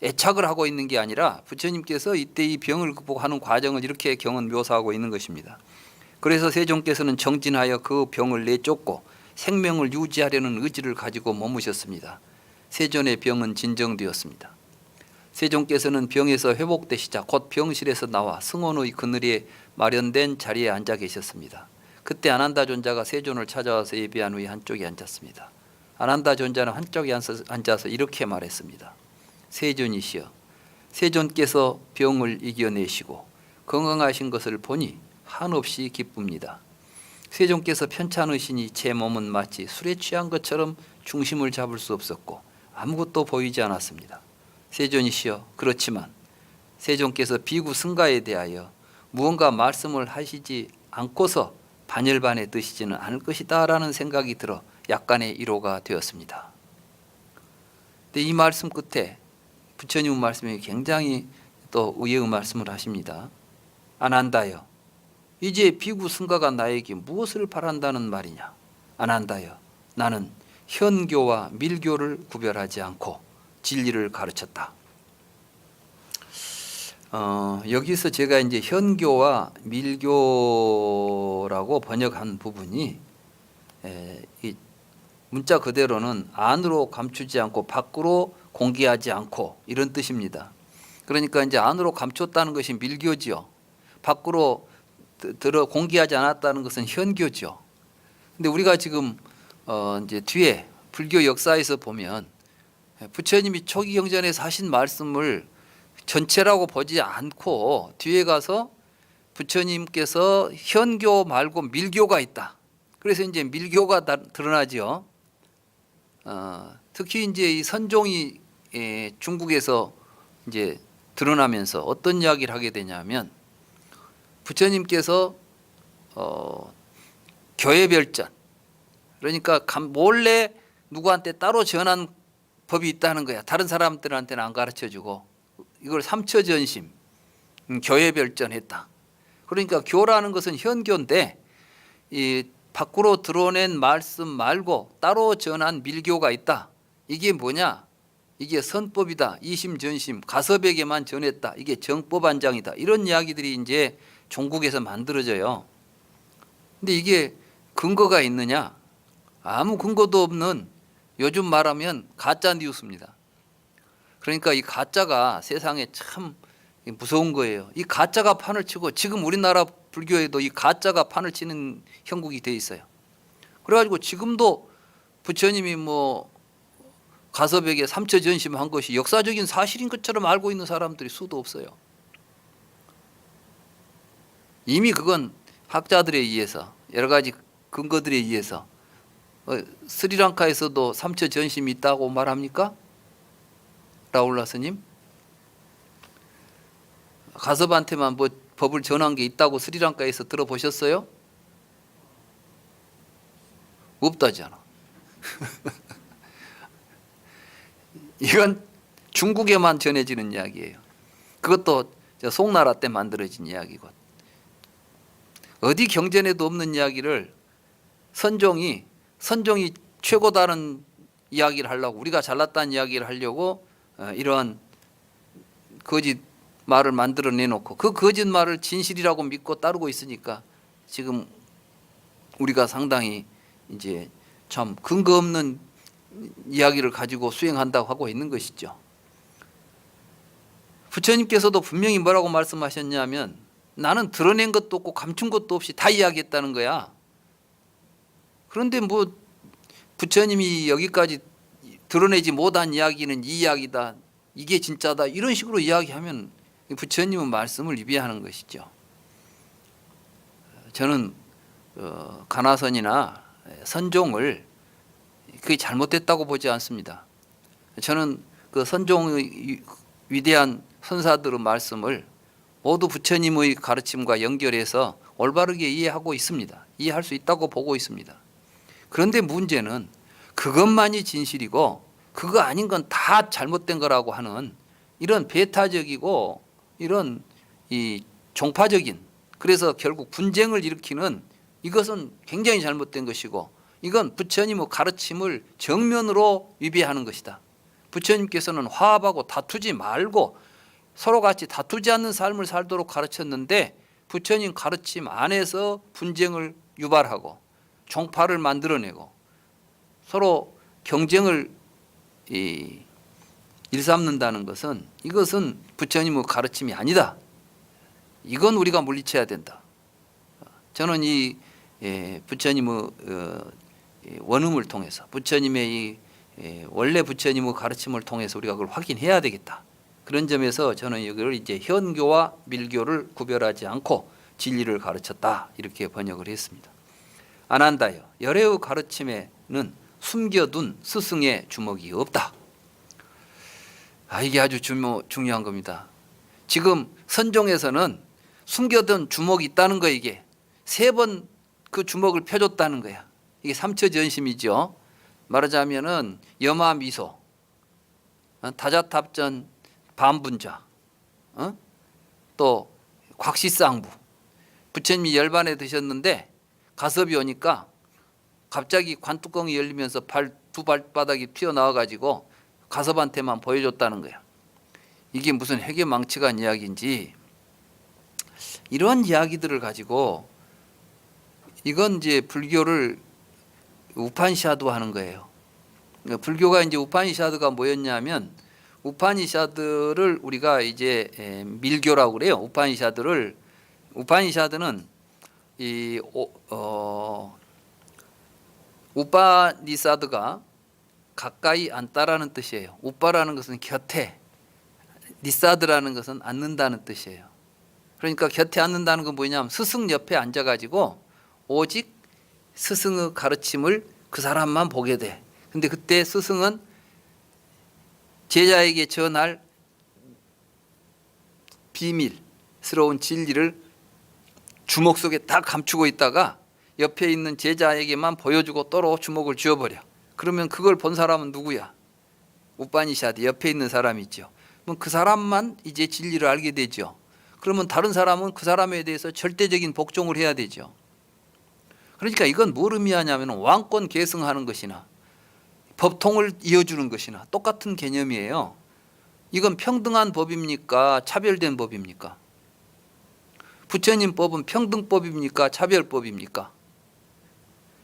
애착을 하고 있는 게 아니라 부처님께서 이때 이 병을 극복하는 과정을 이렇게 경은 묘사하고 있는 것입니다. 그래서 세종께서는 정진하여 그 병을 내쫓고 생명을 유지하려는 의지를 가지고 머무셨습니다. 세존의 병은 진정되었습니다. 세종께서는 병에서 회복되시자 곧 병실에서 나와 승원의 그늘에 마련된 자리에 앉아 계셨습니다. 그때 아난다 존자가 세존을 찾아와서 예배한 후에 한쪽에 앉았습니다. 아난다 존자는 한쪽에 앉아서 이렇게 말했습니다. 세존이시여, 세존께서 병을 이겨내시고 건강하신 것을 보니 한없이 기쁩니다. 세존께서 편찮으시니 제 몸은 마치 술에 취한 것처럼 중심을 잡을 수 없었고 아무것도 보이지 않았습니다. 세존이시여, 그렇지만 세존께서 비구 승가에 대하여 무언가 말씀을 하시지 않고서 반열반에 드시지는 않을 것이다 라는 생각이 들어 약간의 위로가 되었습니다. 근데 이 말씀 끝에 부처님 말씀이 굉장히 또 의외의 말씀을 하십니다. 아난다여, 이제 비구 승가가 나에게 무엇을 바란다는 말이냐. 아난다여, 나는 현교와 밀교를 구별하지 않고 진리를 가르쳤다. 여기서 제가 이제 현교와 밀교라고 번역한 부분이 이 문자 그대로는 안으로 감추지 않고 밖으로 공개하지 않고 이런 뜻입니다. 그러니까 이제 안으로 감췄다는 것이 밀교지요. 밖으로 들어 공개하지 않았다는 것은 현교죠. 근데 우리가 지금 이제 뒤에 불교 역사에서 보면 부처님이 초기 경전에서 하신 말씀을 전체라고 보지 않고 뒤에 가서 부처님께서 현교 말고 밀교가 있다. 그래서 이제 밀교가 드러나죠. 특히 이제 이 선종이 중국에서 이제 드러나면서 어떤 이야기를 하게 되냐면 부처님께서 교회별전, 그러니까 몰래 누구한테 따로 전한 법이 있다는 거야. 다른 사람들한테는 안 가르쳐주고 이걸 삼처전심, 교회별전했다. 그러니까 교라는 것은 현교인데 이 밖으로 드러낸 말씀 말고 따로 전한 밀교가 있다. 이게 뭐냐? 이게 선법이다. 이심전심 가섭에게만 전했다. 이게 정법안장이다. 이런 이야기들이 이제 종국에서 만들어져요. 근데 이게 근거가 있느냐? 아무 근거도 없는, 요즘 말하면 가짜 뉴스입니다. 그러니까 이 가짜가 세상에 참 무서운 거예요. 이 가짜가 판을 치고 지금 우리나라 불교에도 이 가짜가 판을 치는 형국이 돼 있어요. 그래가지고 지금도 부처님이 뭐 가섭에게 삼처전심한 것이 역사적인 사실인 것처럼 알고 있는 사람들이 수도 없어요. 이미 그건 학자들에 의해서 여러 가지 근거들에 의해서 스리랑카에서도 삼처전심이 있다고 말합니까? 라울라 스님? 가섭한테만 뭐 법을 전한 게 있다고 스리랑카에서 들어보셨어요? 없다잖아. 이건 중국에만 전해지는 이야기예요. 그것도 송나라 때 만들어진 이야기고, 어디 경전에도 없는 이야기를 선종이 최고다는 이야기를 하려고, 우리가 잘났다는 이야기를 하려고 이러한 거짓 말을 만들어내놓고 그 거짓말을 진실이라고 믿고 따르고 있으니까 지금 우리가 상당히 이제 참 근거 없는 이야기를 가지고 수행한다고 하고 있는 것이죠. 부처님께서도 분명히 뭐라고 말씀하셨냐면 나는 드러낸 것도 없고 감춘 것도 없이 다 이야기했다는 거야. 그런데 뭐 부처님이 여기까지 드러내지 못한 이야기는 이 이야기다, 이게 진짜다, 이런 식으로 이야기하면 부처님은 말씀을 위배하는 것이죠. 저는 가나선이나 선종을 그게 잘못됐다고 보지 않습니다. 저는 그 선종의 위대한 선사들의 말씀을 모두 부처님의 가르침과 연결해서 올바르게 이해하고 있습니다. 이해할 수 있다고 보고 있습니다. 그런데 문제는 그것만이 진실이고 그거 아닌 건 다 잘못된 거라고 하는 이런 배타적이고 이런 이 종파적인, 그래서 결국 분쟁을 일으키는, 이것은 굉장히 잘못된 것이고 이건 부처님의 가르침을 정면으로 위배하는 것이다. 부처님께서는 화합하고 다투지 말고 서로 같이 다투지 않는 삶을 살도록 가르쳤는데 부처님 가르침 안에서 분쟁을 유발하고 종파를 만들어내고 서로 경쟁을 일삼는다는 것은, 이것은 부처님의 가르침이 아니다. 이건 우리가 물리쳐야 된다. 저는 이 부처님의 원음을 통해서, 부처님의 이 원래 부처님의 가르침을 통해서 우리가 그걸 확인해야 되겠다. 그런 점에서 저는 이걸 이제 현교와 밀교를 구별하지 않고 진리를 가르쳤다, 이렇게 번역을 했습니다. 아난다여, 열애의 가르침에는 숨겨둔 스승의 주먹이 없다. 이게 아주 중요한 겁니다. 지금 선종에서는 숨겨둔 주먹이 있다는 거예요. 이게 3번 그 주먹을 펴줬다는 거야. 이게 삼처전심이죠. 말하자면은 염화미소, 다자탑전 반분자, 또 곽시쌍부. 부처님이 열반에 드셨는데 가섭이 오니까 갑자기 관뚜껑이 열리면서 두 발바닥이 튀어나와 가지고 가섭한테만 보여줬다는 거야. 이게 무슨 해계망측한 이야기인지, 이런 이야기들을 가지고 이건 이제 불교를 우판시하도 하는 거예요. 그러니까 불교가 이제 우파니샤드가 뭐였냐면 우파니샤드를 우리가 이제 밀교라고 그래요. 우파니샤드는 이 우파니사드가 가까이 앉다라는 뜻이에요. 우파라는 것은 곁에, 니사드라는 것은 앉는다는 뜻이에요. 그러니까 곁에 앉는다는 건 뭐냐면 스승 옆에 앉아가지고 오직 스승의 가르침을 그 사람만 보게 돼. 근데 그때 스승은 제자에게 전할 비밀스러운 진리를 주먹 속에 다 감추고 있다가 옆에 있는 제자에게만 보여주고 또로 주먹을 쥐어버려. 그러면 그걸 본 사람은 누구야? 우파니샤드 옆에 있는 사람이 있죠. 그럼 그 사람만 이제 진리를 알게 되죠. 그러면 다른 사람은 그 사람에 대해서 절대적인 복종을 해야 되죠. 그러니까 이건 뭘 의미하냐면 왕권 계승하는 것이나 법통을 이어주는 것이나 똑같은 개념이에요. 이건 평등한 법입니까? 차별된 법입니까? 부처님 법은 평등법입니까? 차별법입니까?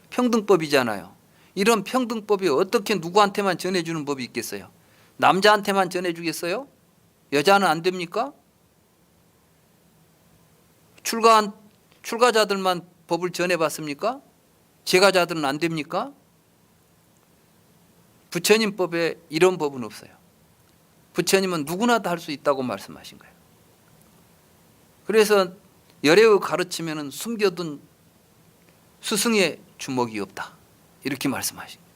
평등법이잖아요. 이런 평등법이 어떻게 누구한테만 전해주는 법이 있겠어요? 남자한테만 전해주겠어요? 여자는 안 됩니까? 출가자들만 법을 전해봤습니까? 제가자들은 안 됩니까? 부처님 법에 이런 법은 없어요. 부처님은 누구나 다 할 수 있다고 말씀하신 거예요. 그래서 열애의 가르침에는 숨겨둔 스승의 주먹이 없다. 이렇게 말씀하신 거예요.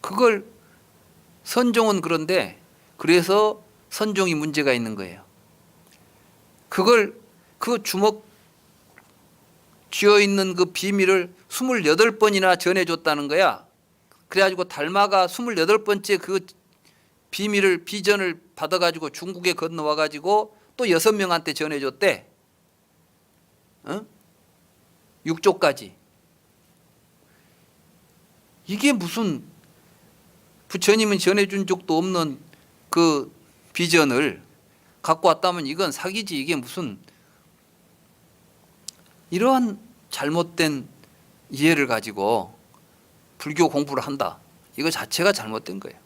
그걸 선종은 그런데 그래서 선종이 문제가 있는 거예요. 그걸 그 주먹 쥐어있는 그 비밀을 28번이나 전해줬다는 거야. 그래가지고 달마가 28번째 그 비밀을 비전을 받아가지고 중국에 건너와가지고 또 6명한테 전해줬대. 6조까지. 이게 무슨 부처님은 전해준 적도 없는 그 비전을 갖고 왔다면 이건 사기지. 이게 무슨 이러한 잘못된 이해를 가지고 불교 공부를 한다. 이거 자체가 잘못된 거예요.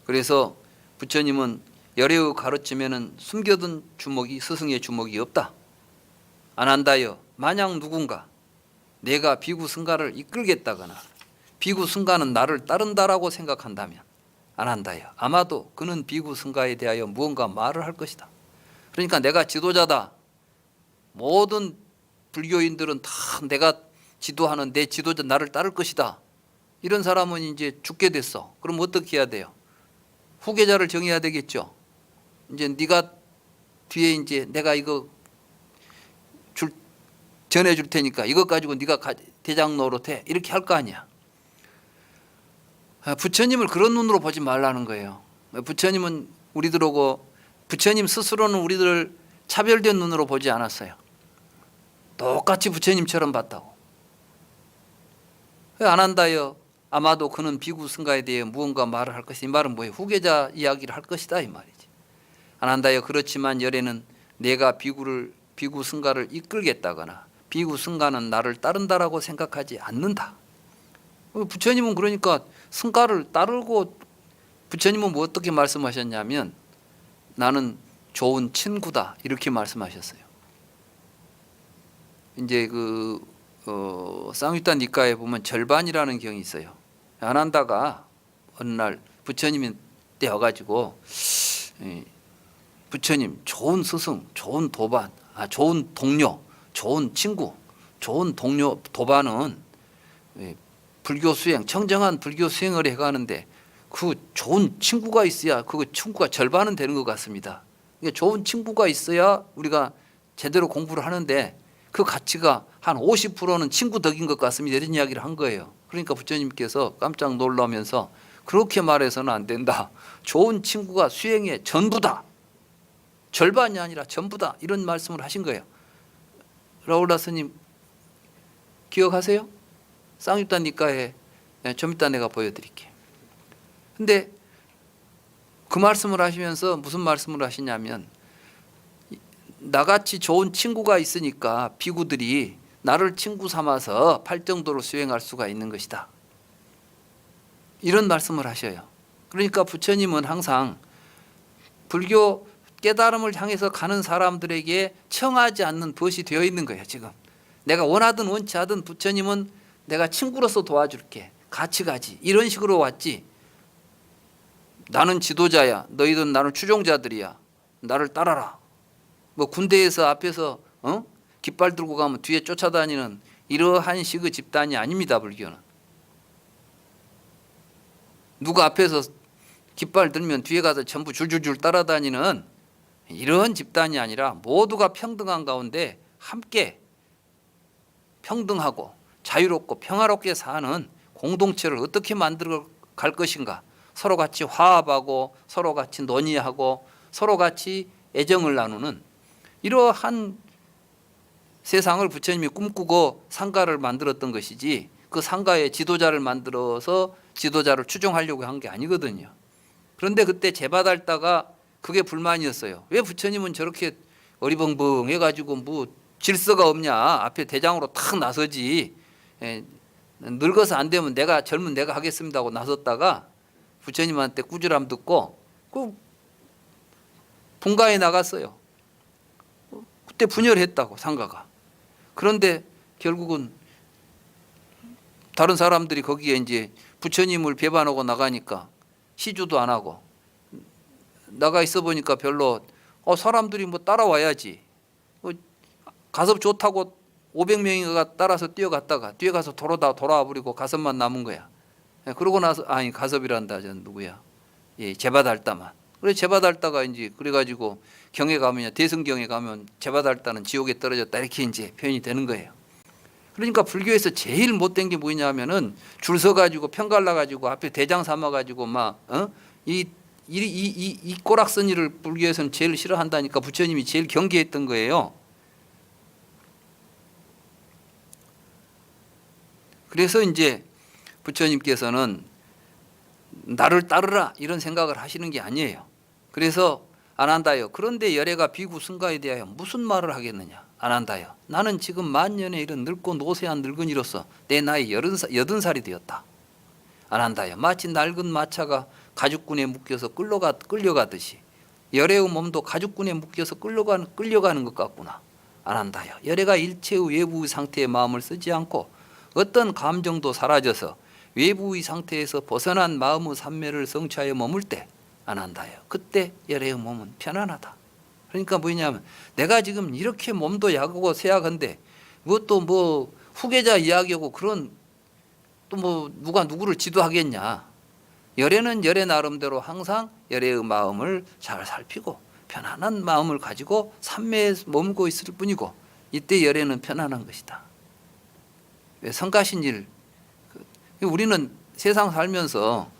그래서 부처님은 열애의 가르침에는 숨겨둔 주먹이 스승의 주먹이 없다. 안 한다여 만약 누군가 내가 비구 승가를 이끌겠다거나 비구 승가는 나를 따른다라고 생각한다면 안 한다여 아마도 그는 비구 승가에 대하여 무언가 말을 할 것이다. 그러니까 내가 지도자다. 모든 불교인들은 다 내가 지도하는 내 지도자 나를 따를 것이다. 이런 사람은 이제 죽게 됐어. 그럼 어떻게 해야 돼요? 후계자를 정해야 되겠죠. 이제 네가 뒤에 이제 내가 이거 전해줄 테니까 이것 가지고 네가 대장 노릇해. 이렇게 할 거 아니야. 부처님을 그런 눈으로 보지 말라는 거예요. 부처님은 우리들하고 부처님 스스로는 우리들을 차별된 눈으로 보지 않았어요. 똑같이 부처님처럼 봤다고. 안 한다여 아마도 그는 비구 승가에 대해 무언가 말을 할 것이. 이 말은 뭐예요? 후계자 이야기를 할 것이다 이 말이지. 안 한다여 그렇지만 열애는 내가 비구 승가를 이끌겠다거나 비구 승가는 나를 따른다라고 생각하지 않는다. 부처님은 그러니까 승가를 따르고 부처님은 뭐 어떻게 말씀하셨냐면 나는 좋은 친구다 이렇게 말씀하셨어요. 이제 그 쌍유타 니카에 보면 절반이라는 경이 있어요. 아난다가 어느 날 부처님이 떼어가지고 부처님 좋은 스승, 좋은 도반, 좋은 동료, 좋은 친구, 좋은 동료 도반은 불교 수행, 청정한 불교 수행을 해가는데 그 좋은 친구가 있어야 그 친구가 절반은 되는 것 같습니다. 그러니까 좋은 친구가 있어야 우리가 제대로 공부를 하는데 그 가치가 한 50%는 친구 덕인 것 같습니다. 이런 이야기를 한 거예요. 그러니까 부처님께서 깜짝 놀라면서 그렇게 말해서는 안 된다. 좋은 친구가 수행의 전부다. 절반이 아니라 전부다. 이런 말씀을 하신 거예요. 라울라 스님 기억하세요? 쌍유타 니카에 좀 이따 내가 보여드릴게요. 근데 그 말씀을 하시면서 무슨 말씀을 하시냐면 나같이 좋은 친구가 있으니까 비구들이 나를 친구 삼아서 팔정도를 수행할 수가 있는 것이다. 이런 말씀을 하셔요. 그러니까 부처님은 항상 불교 깨달음을 향해서 가는 사람들에게 청하지 않는 벗이 되어 있는 거예요. 지금 내가 원하든 원치 않든 부처님은 내가 친구로서 도와줄게, 같이 가지, 이런 식으로 왔지. 나는 지도자야, 너희들은 나는 추종자들이야, 나를 따라라. 뭐 군대에서 앞에서 깃발 들고 가면 뒤에 쫓아다니는 이러한 식의 집단이 아닙니다. 불교는 누가 앞에서 깃발 들면 뒤에 가서 전부 줄줄줄 따라다니는 이런 집단이 아니라 모두가 평등한 가운데 함께 평등하고 자유롭고 평화롭게 사는 공동체를 어떻게 만들어 갈 것인가, 서로 같이 화합하고 서로 같이 논의하고 서로 같이 애정을 나누는 이러한 세상을 부처님이 꿈꾸고 상가를 만들었던 것이지, 그 상가에 지도자를 만들어서 지도자를 추종하려고 한 게 아니거든요. 그런데 그때 제받았다가 그게 불만이었어요. 왜 부처님은 저렇게 어리벙벙 해가지고 뭐 질서가 없냐, 앞에 대장으로 탁 나서지, 늙어서 안 되면 내가 젊은 내가 하겠습니다 하고 나섰다가 부처님한테 꾸지람 듣고 그 분가에 나갔어요. 그때 분열했다고 상가가. 그런데 결국은 다른 사람들이 거기에 이제 부처님을 배반하고 나가니까 시주도 안 하고 나가 있어 보니까 별로 사람들이 뭐 따라와야지. 가섭 좋다고 500명이가 따라서 뛰어갔다가 뒤에 가서 돌아와 버리고 가섭만 남은 거야. 그러고 나서 아니 가섭이란다 전 누구야? 예, 제바달다만. 그래 제바달다가 이제 그래가지고 경에 가면 대승경에 가면 제바달다는 지옥에 떨어졌다 이렇게 이제 표현이 되는 거예요. 그러니까 불교에서 제일 못된 게 뭐냐면은 줄 서가지고 편갈라가지고 앞에 대장 삼아가지고 이 꼬락서니를 불교에서는 제일 싫어한다니까 부처님이 제일 경계했던 거예요. 그래서 이제 부처님께서는 나를 따르라 이런 생각을 하시는 게 아니에요. 그래서 안 한다요. 그런데 열애가 비구 승가에 대하여 무슨 말을 하겠느냐. 안 한다요. 나는 지금 만년에 이런 늙고 노쇠한 늙은이로서 내 나이 80살이 되었다. 안 한다요. 마치 낡은 마차가 가죽끈에 묶여서 끌려가듯이 열애의 몸도 가죽끈에 묶여서 끌려가는 것 같구나. 안 한다요. 열애가 일체의 외부의 상태의 마음을 쓰지 않고 어떤 감정도 사라져서 외부의 상태에서 벗어난 마음의 삼매를 성취하여 머물 때 안 한다요. 그때 열애의 몸은 편안하다. 그러니까 뭐냐면 내가 지금 이렇게 몸도 약하고 쇠약한데 그것도 뭐 후계자 이야기하고 그런 또 뭐 누가 누구를 지도하겠냐. 열애는 열애 나름대로 항상 열애의 마음을 잘 살피고 편안한 마음을 가지고 삼매에 머물고 있을 뿐이고 이때 열애는 편안한 것이다. 성가신 우리는 세상 살면서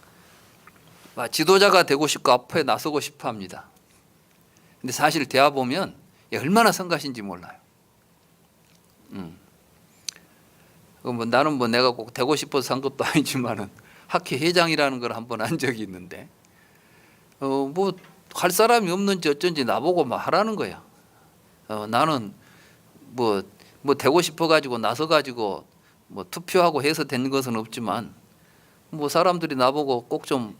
지도자가 되고 싶고 앞에 나서고 싶어 합니다. 근데 사실 대화 보면 얼마나 성가신지 몰라요. 나는 뭐 내가 꼭 되고 싶어서 한 것도 아니지만은 학회 회장이라는 걸 한번 한 적이 있는데 뭐 할 사람이 없는지 어쩐지 나보고 막 하라는 거야. 나는 뭐 되고 싶어 가지고 나서 가지고 뭐 투표하고 해서 된 것은 없지만 뭐 사람들이 나보고 꼭 좀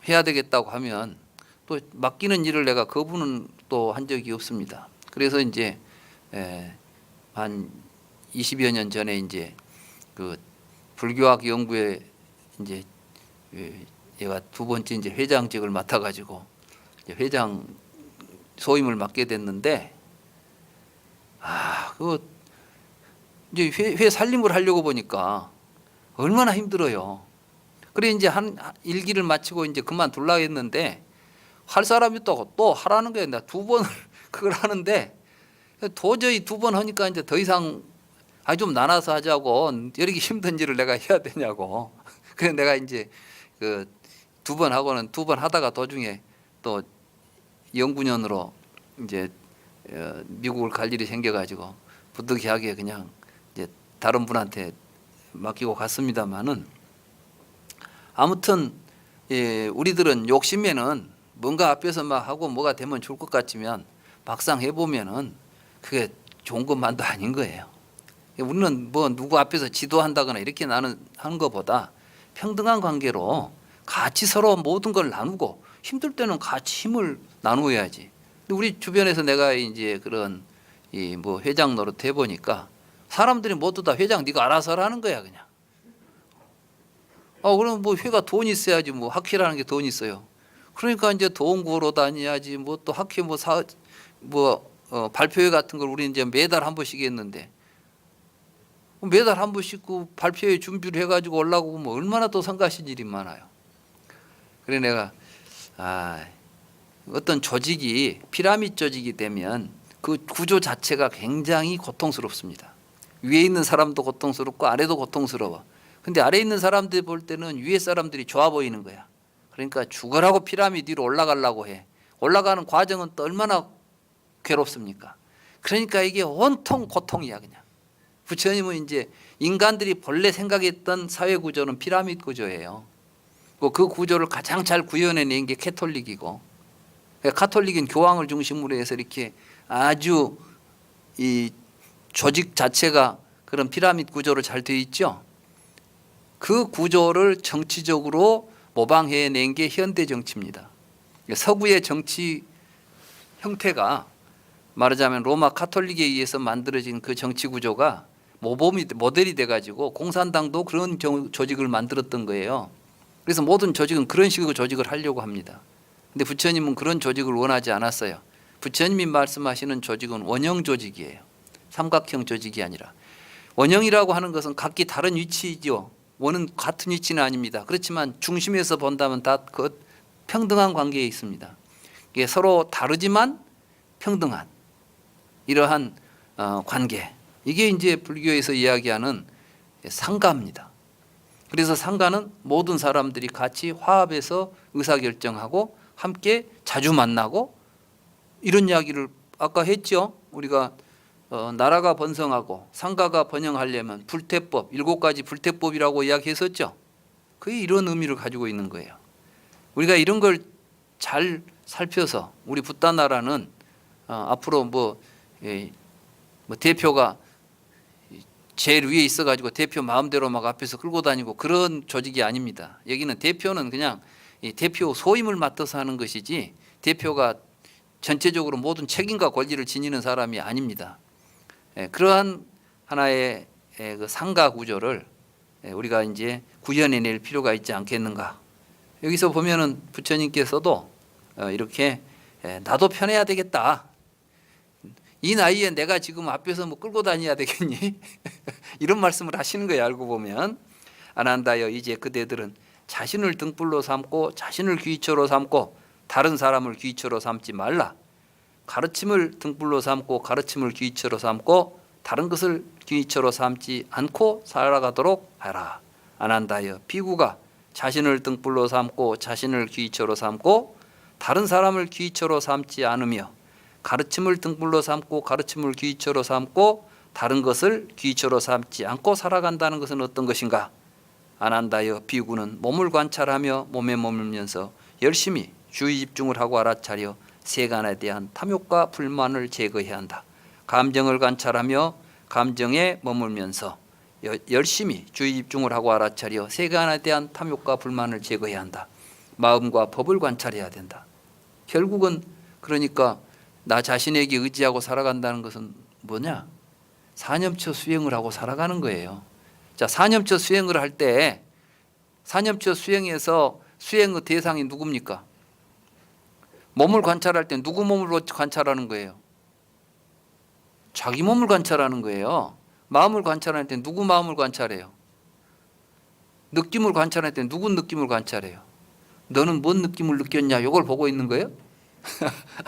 해야 되겠다고 하면 또 맡기는 일을 내가 거부는 또 한 적이 없습니다. 그래서 이제 한 20여 년 전에 이제 그 불교학 연구에 이제 얘가 두 번째 이제 회장직을 맡아가지고 이제 회장 소임을 맡게 됐는데 그 이제 회 살림을 하려고 보니까 얼마나 힘들어요. 그래 이제 한 일기를 마치고 이제 그만둘라 했는데 할 사람이 또 하라는 거예요. 나 두 번을 그걸 하는데 도저히 두 번 하니까 이제 더 이상 좀 나눠서 하자고 이렇게 힘든 일을 내가 해야 되냐고. 그래서 내가 이제 그 두 번 하고는 두 번 하다가 도중에 또 연구년으로 이제 미국을 갈 일이 생겨가지고 부득이하게 그냥 이제 다른 분한테 맡기고 갔습니다만은 아무튼 우리들은 욕심에는 뭔가 앞에서 막 하고 뭐가 되면 좋을 것 같지만 막상 해보면은 그게 좋은 것만도 아닌 거예요. 우리는 뭐 누구 앞에서 지도한다거나 이렇게 나는 하는 것보다 평등한 관계로 같이 서로 모든 걸 나누고 힘들 때는 같이 힘을 나누어야지. 근데 우리 주변에서 내가 이제 그런 이 뭐 회장 노릇 해보니까 사람들이 모두 다 회장 네가 알아서 하라는 거야 그냥. 그럼 뭐 회가 돈 있어야지 뭐 학회라는 게 돈 있어요. 그러니까 이제 돈 구하러 다녀야지 뭐 또 학회 발표회 같은 걸 우리 이제 매달 한 번씩 했는데 매달 한 번씩 그 발표회 준비를 해가지고 올라오고 뭐 얼마나 또 성가신 일이 많아요. 그래 내가 어떤 조직이 피라미드 조직이 되면 그 구조 자체가 굉장히 고통스럽습니다. 위에 있는 사람도 고통스럽고 아래도 고통스러워. 근데 아래 있는 사람들 볼 때는 위에 사람들이 좋아 보이는 거야. 그러니까 죽으라고 피라미드 위로 올라가려고 해. 올라가는 과정은 또 얼마나 괴롭습니까? 그러니까 이게 온통 고통이야 그냥. 부처님은 이제 인간들이 본래 생각했던 사회 구조는 피라미드 구조예요. 그 구조를 가장 잘 구현해낸 게 캐톨릭이고, 카톨릭은 교황을 중심으로 해서 이렇게 아주 이 조직 자체가 그런 피라미드 구조로 잘 되어 있죠. 그 구조를 정치적으로 모방해낸 게 현대 정치입니다. 서구의 정치 형태가 말하자면 로마 카톨릭에 의해서 만들어진 그 정치 구조가 모델이 돼가지고 공산당도 그런 조직을 만들었던 거예요. 그래서 모든 조직은 그런 식으로 조직을 하려고 합니다. 근데 부처님은 그런 조직을 원하지 않았어요. 부처님이 말씀하시는 조직은 원형 조직이에요. 삼각형 조직이 아니라. 원형이라고 하는 것은 각기 다른 위치이죠. 원은 같은 위치는 아닙니다. 그렇지만 중심에서 본다면 다 그 평등한 관계에 있습니다. 이게 서로 다르지만 평등한 이러한 관계. 이게 이제 불교에서 이야기하는 상가입니다. 그래서 상가는 모든 사람들이 같이 화합해서 의사결정하고 함께 자주 만나고 이런 이야기를 아까 했죠. 우리가 나라가 번성하고 상가가 번영하려면 불태법 7가지 불태법이라고 이야기했었죠. 그게 이런 의미를 가지고 있는 거예요. 우리가 이런 걸 잘 살펴서 우리 붓다 나라는 앞으로 대표가 제일 위에 있어가지고 대표 마음대로 막 앞에서 끌고 다니고 그런 조직이 아닙니다. 여기는 대표는 그냥 대표 소임을 맡아서 하는 것이지 대표가 전체적으로 모든 책임과 권리를 지니는 사람이 아닙니다. 그러한 하나의 그 상가 구조를 우리가 이제 구현해낼 필요가 있지 않겠는가. 여기서 보면은 부처님께서도 이렇게 나도 편해야 되겠다. 이 나이에 내가 지금 앞에서 뭐 끌고 다녀야 되겠니? 이런 말씀을 하시는 거예요. 알고 보면. 아난다여 이제 그대들은 자신을 등불로 삼고 자신을 귀처로 삼고 다른 사람을 귀처로 삼지 말라. 가르침을 등불로 삼고 가르침을 귀처로 삼고 다른 것을 귀처로 삼지 않고 살아가도록 하라. 아난다여 비구가 자신을 등불로 삼고 자신을 귀처로 삼고 다른 사람을 귀처로 삼지 않으며 가르침을 등불로 삼고 가르침을 귀처로 삼고 다른 것을 귀처로 삼지 않고 살아간다는 것은 어떤 것인가? 아난다여 비구는 몸을 관찰하며 몸에 머물면서 열심히 주의 집중을 하고 알아차려 세간에 대한 탐욕과 불만을 제거해야 한다. 감정을 관찰하며 감정에 머물면서 열심히 주의 집중을 하고 알아차려 세간에 대한 탐욕과 불만을 제거해야 한다. 마음과 법을 관찰해야 된다. 결국은 그러니까 나 자신에게 의지하고 살아간다는 것은 뭐냐? 사념처 수행을 하고 살아가는 거예요. 자, 사념처 수행을 할 때 사념처 수행에서 수행의 대상이 누굽니까? 몸을 관찰할 때 누구 몸을 관찰하는 거예요? 자기 몸을 관찰하는 거예요. 마음을 관찰할 때 누구 마음을 관찰해요? 느낌을 관찰할 때 누구 느낌을 관찰해요? 너는 뭔 느낌을 느꼈냐? 이걸 보고 있는 거예요?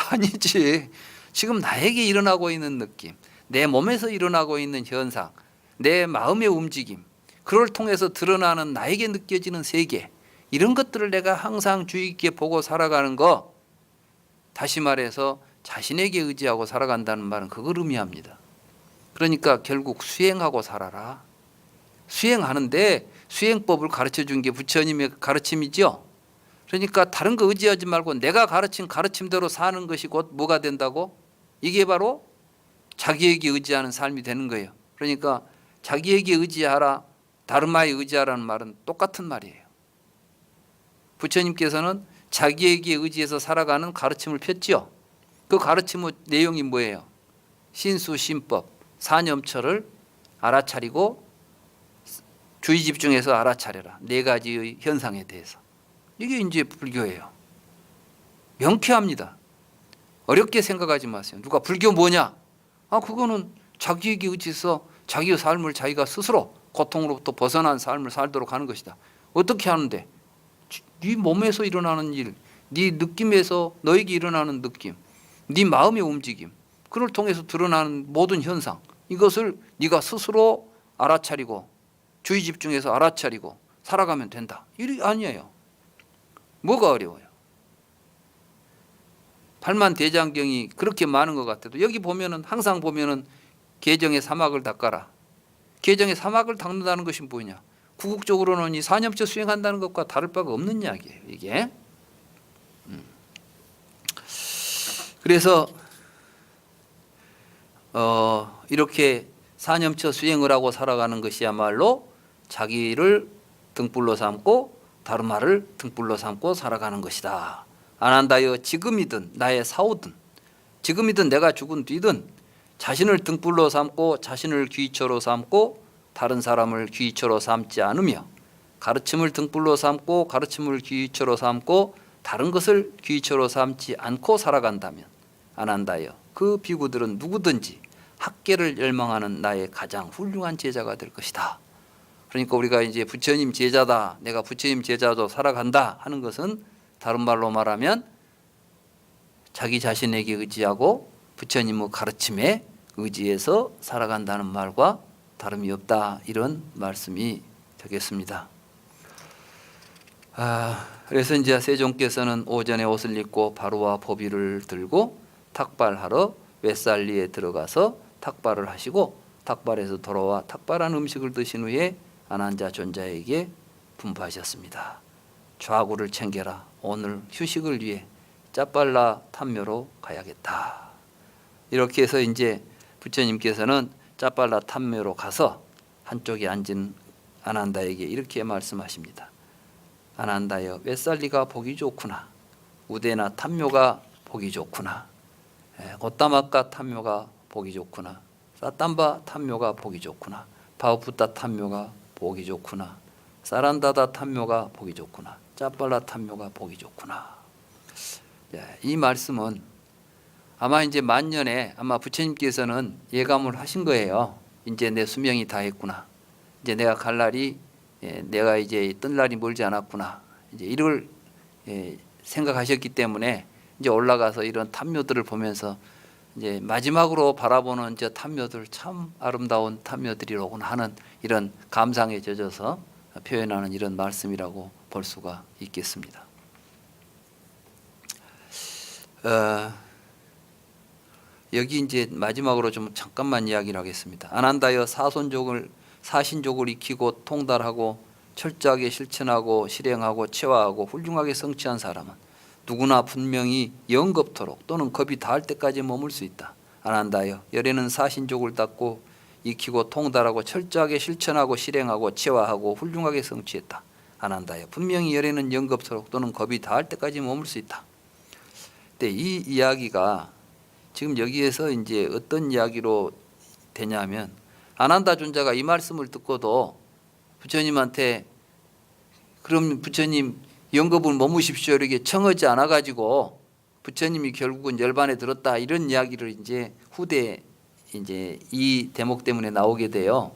아니지. 지금 나에게 일어나고 있는 느낌, 내 몸에서 일어나고 있는 현상, 내 마음의 움직임, 그걸 통해서 드러나는 나에게 느껴지는 세계, 이런 것들을 내가 항상 주의 깊게 보고 살아가는 거, 다시 말해서 자신에게 의지하고 살아간다는 말은 그걸 의미합니다. 그러니까 결국 수행하고 살아라. 수행하는데 수행법을 가르쳐 준 게 부처님의 가르침이죠. 그러니까 다른 거 의지하지 말고 내가 가르친 가르침대로 사는 것이 곧 뭐가 된다고? 이게 바로 자기에게 의지하는 삶이 되는 거예요. 그러니까 자기에게 의지하라, 다르마에 의지하라는 말은 똑같은 말이에요. 부처님께서는 자기에게 의지해서 살아가는 가르침을 폈지요. 그 가르침의 내용이 뭐예요? 신수신법, 사념처를 알아차리고 주의 집중해서 알아차려라. 네 가지의 현상에 대해서. 이게 이제 불교예요. 명쾌합니다. 어렵게 생각하지 마세요. 누가 불교 뭐냐? 그거는 자기에게 의지해서 자기의 삶을 자기가 스스로 고통으로부터 벗어난 삶을 살도록 하는 것이다. 어떻게 하는데? 네 몸에서 일어나는 일, 네 느낌에서 너에게 일어나는 느낌, 네 마음의 움직임, 그걸 통해서 드러나는 모든 현상, 이것을 네가 스스로 알아차리고 주의 집중해서 알아차리고 살아가면 된다. 일이 아니에요. 뭐가 어려워요? 팔만대장경이 그렇게 많은 것 같아도 여기 보면은 항상 보면은 계정에 사막을 닦아라. 계정에 사막을 닦는다는 것이 뭐냐? 궁극적으로는 이 사념처 수행한다는 것과 다를 바가 없는 이야기예요. 이게. 그래서 이렇게 사념처 수행을 하고 살아가는 것이야말로 자기를 등불로 삼고 다르마를 등불로 삼고 살아가는 것이다. 안한다여 지금이든 나의 사후든 지금이든 내가 죽은 뒤든 자신을 등불로 삼고 자신을 귀처로 삼고 다른 사람을 귀처로 삼지 않으며 가르침을 등불로 삼고 가르침을 귀처로 삼고 다른 것을 귀처로 삼지 않고 살아간다면 안한다여 그 비구들은 누구든지 학계를 열망하는 나의 가장 훌륭한 제자가 될 것이다. 그러니까 우리가 이제 부처님 제자다, 내가 부처님 제자도 살아간다 하는 것은 다른 말로 말하면 자기 자신에게 의지하고 부처님의 가르침에 의지해서 살아간다는 말과 다름이 없다, 이런 말씀이 되겠습니다. 그래서 이제 세종께서는 오전에 옷을 입고 바로와 보비를 들고 탁발하러 웨살리에 들어가서 탁발을 하시고 탁발에서 돌아와 탁발한 음식을 드신 후에 안한자 존자에게 분부하셨습니다. 좌구를 챙겨라. 오늘 휴식을 위해 짜빨라 탐묘로 가야겠다. 이렇게 해서 이제 부처님께서는 짜빨라 탐묘로 가서 한쪽에 앉은 안한다에게 이렇게 말씀하십니다. 안한다여 웨살리가 보기 좋구나. 우데나 탐묘가 보기 좋구나. 고따마카 탐묘가 보기 좋구나. 사땀바 탐묘가 보기 좋구나. 바우푸타 탐묘가 보기 좋구나. 사란다다 탐묘가 보기 좋구나. 짜빨라 탐묘가 보기 좋구나. 이 말씀은 아마 이제 만년에 아마 부처님께서는 예감을 하신 거예요. 이제 내 수명이 다 했구나. 이제 내가 갈 날이 내가 이제 뜰 날이 멀지 않았구나. 이제 이걸 생각하셨기 때문에 이제 올라가서 이런 탐묘들을 보면서 이제 마지막으로 바라보는 저 탐묘들 참 아름다운 탐묘들이로군 하는 이런 감상에 젖어서 표현하는 이런 말씀이라고 볼 수가 있겠습니다. 여기 이제 마지막으로 좀 잠깐만 이야기를 하겠습니다. 안한다여 사신족을 익히고 통달하고 철저하게 실천하고 실행하고 체화하고 훌륭하게 성취한 사람은 누구나 분명히 영겁토록 또는 겁이 닿을 때까지 머물 수 있다. 안한다여 열에는 사신족을 닦고 익히고 통달하고 철저하게 실천하고 실행하고 체화하고 훌륭하게 성취했다. 안한다여 분명히 열에는 영겁토록 또는 겁이 닿을 때까지 머물 수 있다. 근데 이 이야기가 지금 여기에서 이제 어떤 이야기로 되냐면 안한다 존자가 이 말씀을 듣고도 부처님한테 그럼 부처님 영겁을 머무십시오 이렇게 청하지 않아 가지고 부처님이 결국은 열반에 들었다 이런 이야기를 이제 후대 이제 이 대목 때문에 나오게 돼요.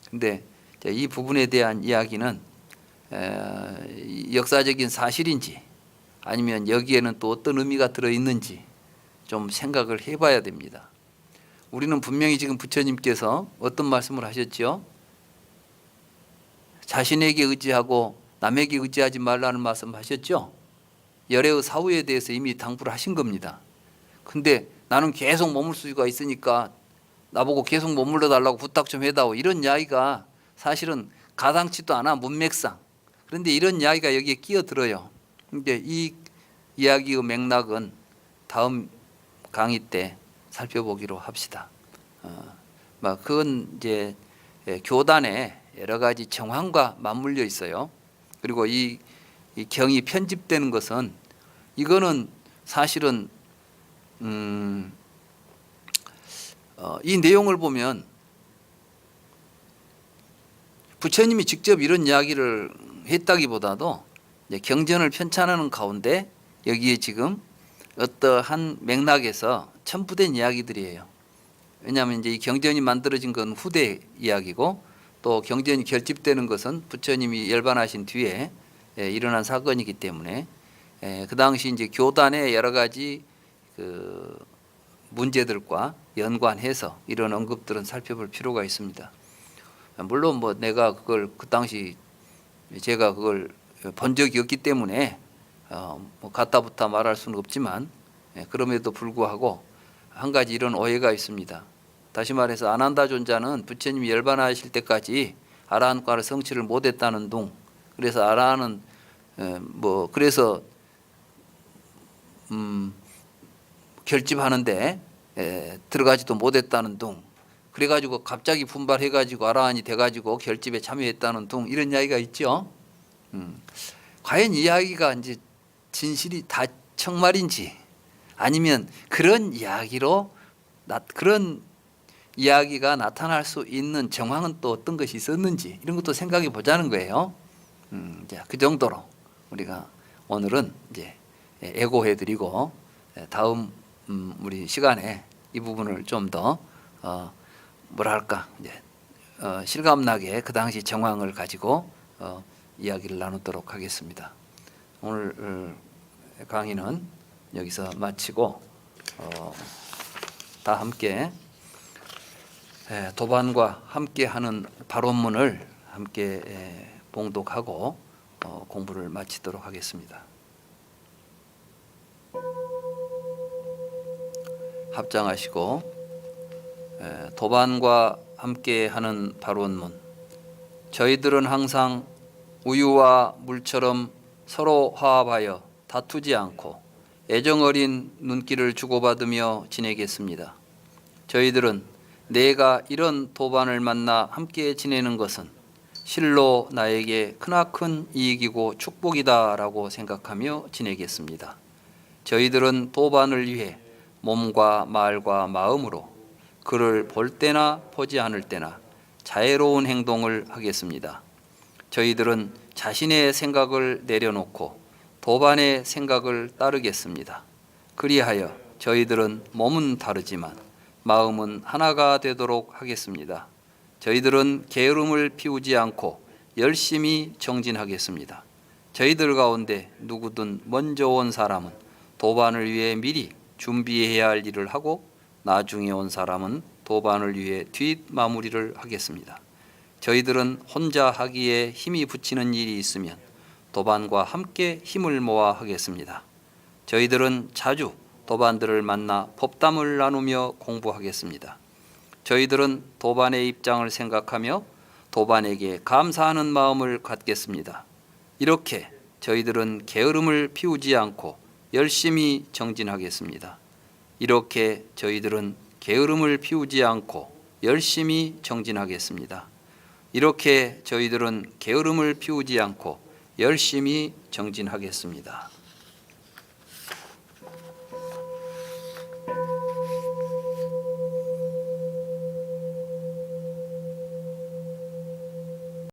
근데 이 부분에 대한 이야기는 역사적인 사실인지 아니면 여기에는 또 어떤 의미가 들어 있는지 좀 생각을 해봐야 됩니다. 우리는 분명히 지금 부처님께서 어떤 말씀을 하셨죠? 자신에게 의지하고 남에게 의지하지 말라는 말씀 하셨죠? 열애의 사후에 대해서 이미 당부를 하신 겁니다. 근데 나는 계속 머물 수가 있으니까 나보고 계속 머물러 달라고 부탁 좀 해다오 이런 이야기가 사실은 가당치도 않아 문맥상. 그런데 이런 이야기가 여기에 끼어들어요. 근데 이 이야기의 맥락은 다음 강의 때 살펴보기로 합시다. 그건 이제 교단의 여러 가지 정황과 맞물려 있어요. 그리고 이 경이 편집되는 것은 이거는 사실은 이 내용을 보면 부처님이 직접 이런 이야기를 했다기보다도 이제 경전을 편찬하는 가운데 여기에 지금 어떠한 맥락에서 첨부된 이야기들이에요. 왜냐하면 이제 이 경전이 만들어진 건 후대 이야기고 또 경전이 결집되는 것은 부처님이 열반하신 뒤에 일어난 사건이기 때문에 그 당시 이제 교단의 여러 가지 그 문제들과 연관해서 이런 언급들은 살펴볼 필요가 있습니다. 물론 뭐 내가 그걸 그 당시 제가 그걸 본 적이 없기 때문에 뭐 갖다부터 말할 수는 없지만 그럼에도 불구하고 한 가지 이런 오해가 있습니다. 다시 말해서 아난다 존자는 부처님이 열반하실 때까지 아라한과를 성취를 못했다는 둥. 그래서 아라한은 뭐 그래서 결집하는데 들어가지도 못했다는 둥. 그래가지고 갑자기 분발해가지고 아라한이 돼가지고 결집에 참여했다는 둥 이런 이야기가 있죠. 과연 이 이야기가 이제 진실이 다 정말인지 아니면 그런 이야기로 그런 이야기가 나타날 수 있는 정황은 또 어떤 것이 있었는지 이런 것도 생각해 보자는 거예요. 그 정도로 우리가 오늘은 이제 애고해드리고 다음 우리 시간에 이 부분을 좀 더 뭐랄까 이제 실감나게 그 당시 정황을 가지고 이야기를 나누도록 하겠습니다. 오늘 강의는 여기서 마치고 다 함께 도반과 함께하는 발언문을 함께 봉독하고 공부를 마치도록 하겠습니다. 합장하시고 도반과 함께하는 발언문. 저희들은 항상 우유와 물처럼 서로 화합하여 다투지 않고 애정어린 눈길을 주고받으며 지내겠습니다. 저희들은 내가 이런 도반을 만나 함께 지내는 것은 실로 나에게 크나큰 이익이고 축복이다라고 생각하며 지내겠습니다. 저희들은 도반을 위해 몸과 말과 마음으로 그를 볼 때나 보지 않을 때나 자애로운 행동을 하겠습니다. 저희들은 자신의 생각을 내려놓고 도반의 생각을 따르겠습니다. 그리하여 저희들은 몸은 다르지만 마음은 하나가 되도록 하겠습니다. 저희들은 게으름을 피우지 않고 열심히 정진하겠습니다. 저희들 가운데 누구든 먼저 온 사람은 도반을 위해 미리 준비해야 할 일을 하고 나중에 온 사람은 도반을 위해 뒷마무리를 하겠습니다. 저희들은 혼자 하기에 힘이 붙이는 일이 있으면 도반과 함께 힘을 모아 하겠습니다. 저희들은 자주 도반들을 만나 법담을 나누며 공부하겠습니다. 저희들은 도반의 입장을 생각하며 도반에게 감사하는 마음을 갖겠습니다. 이렇게 저희들은 게으름을 피우지 않고 열심히 정진하겠습니다. 이렇게 저희들은 게으름을 피우지 않고 열심히 정진하겠습니다. 이렇게 저희들은 게으름을 피우지 않고 열심히 정진하겠습니다.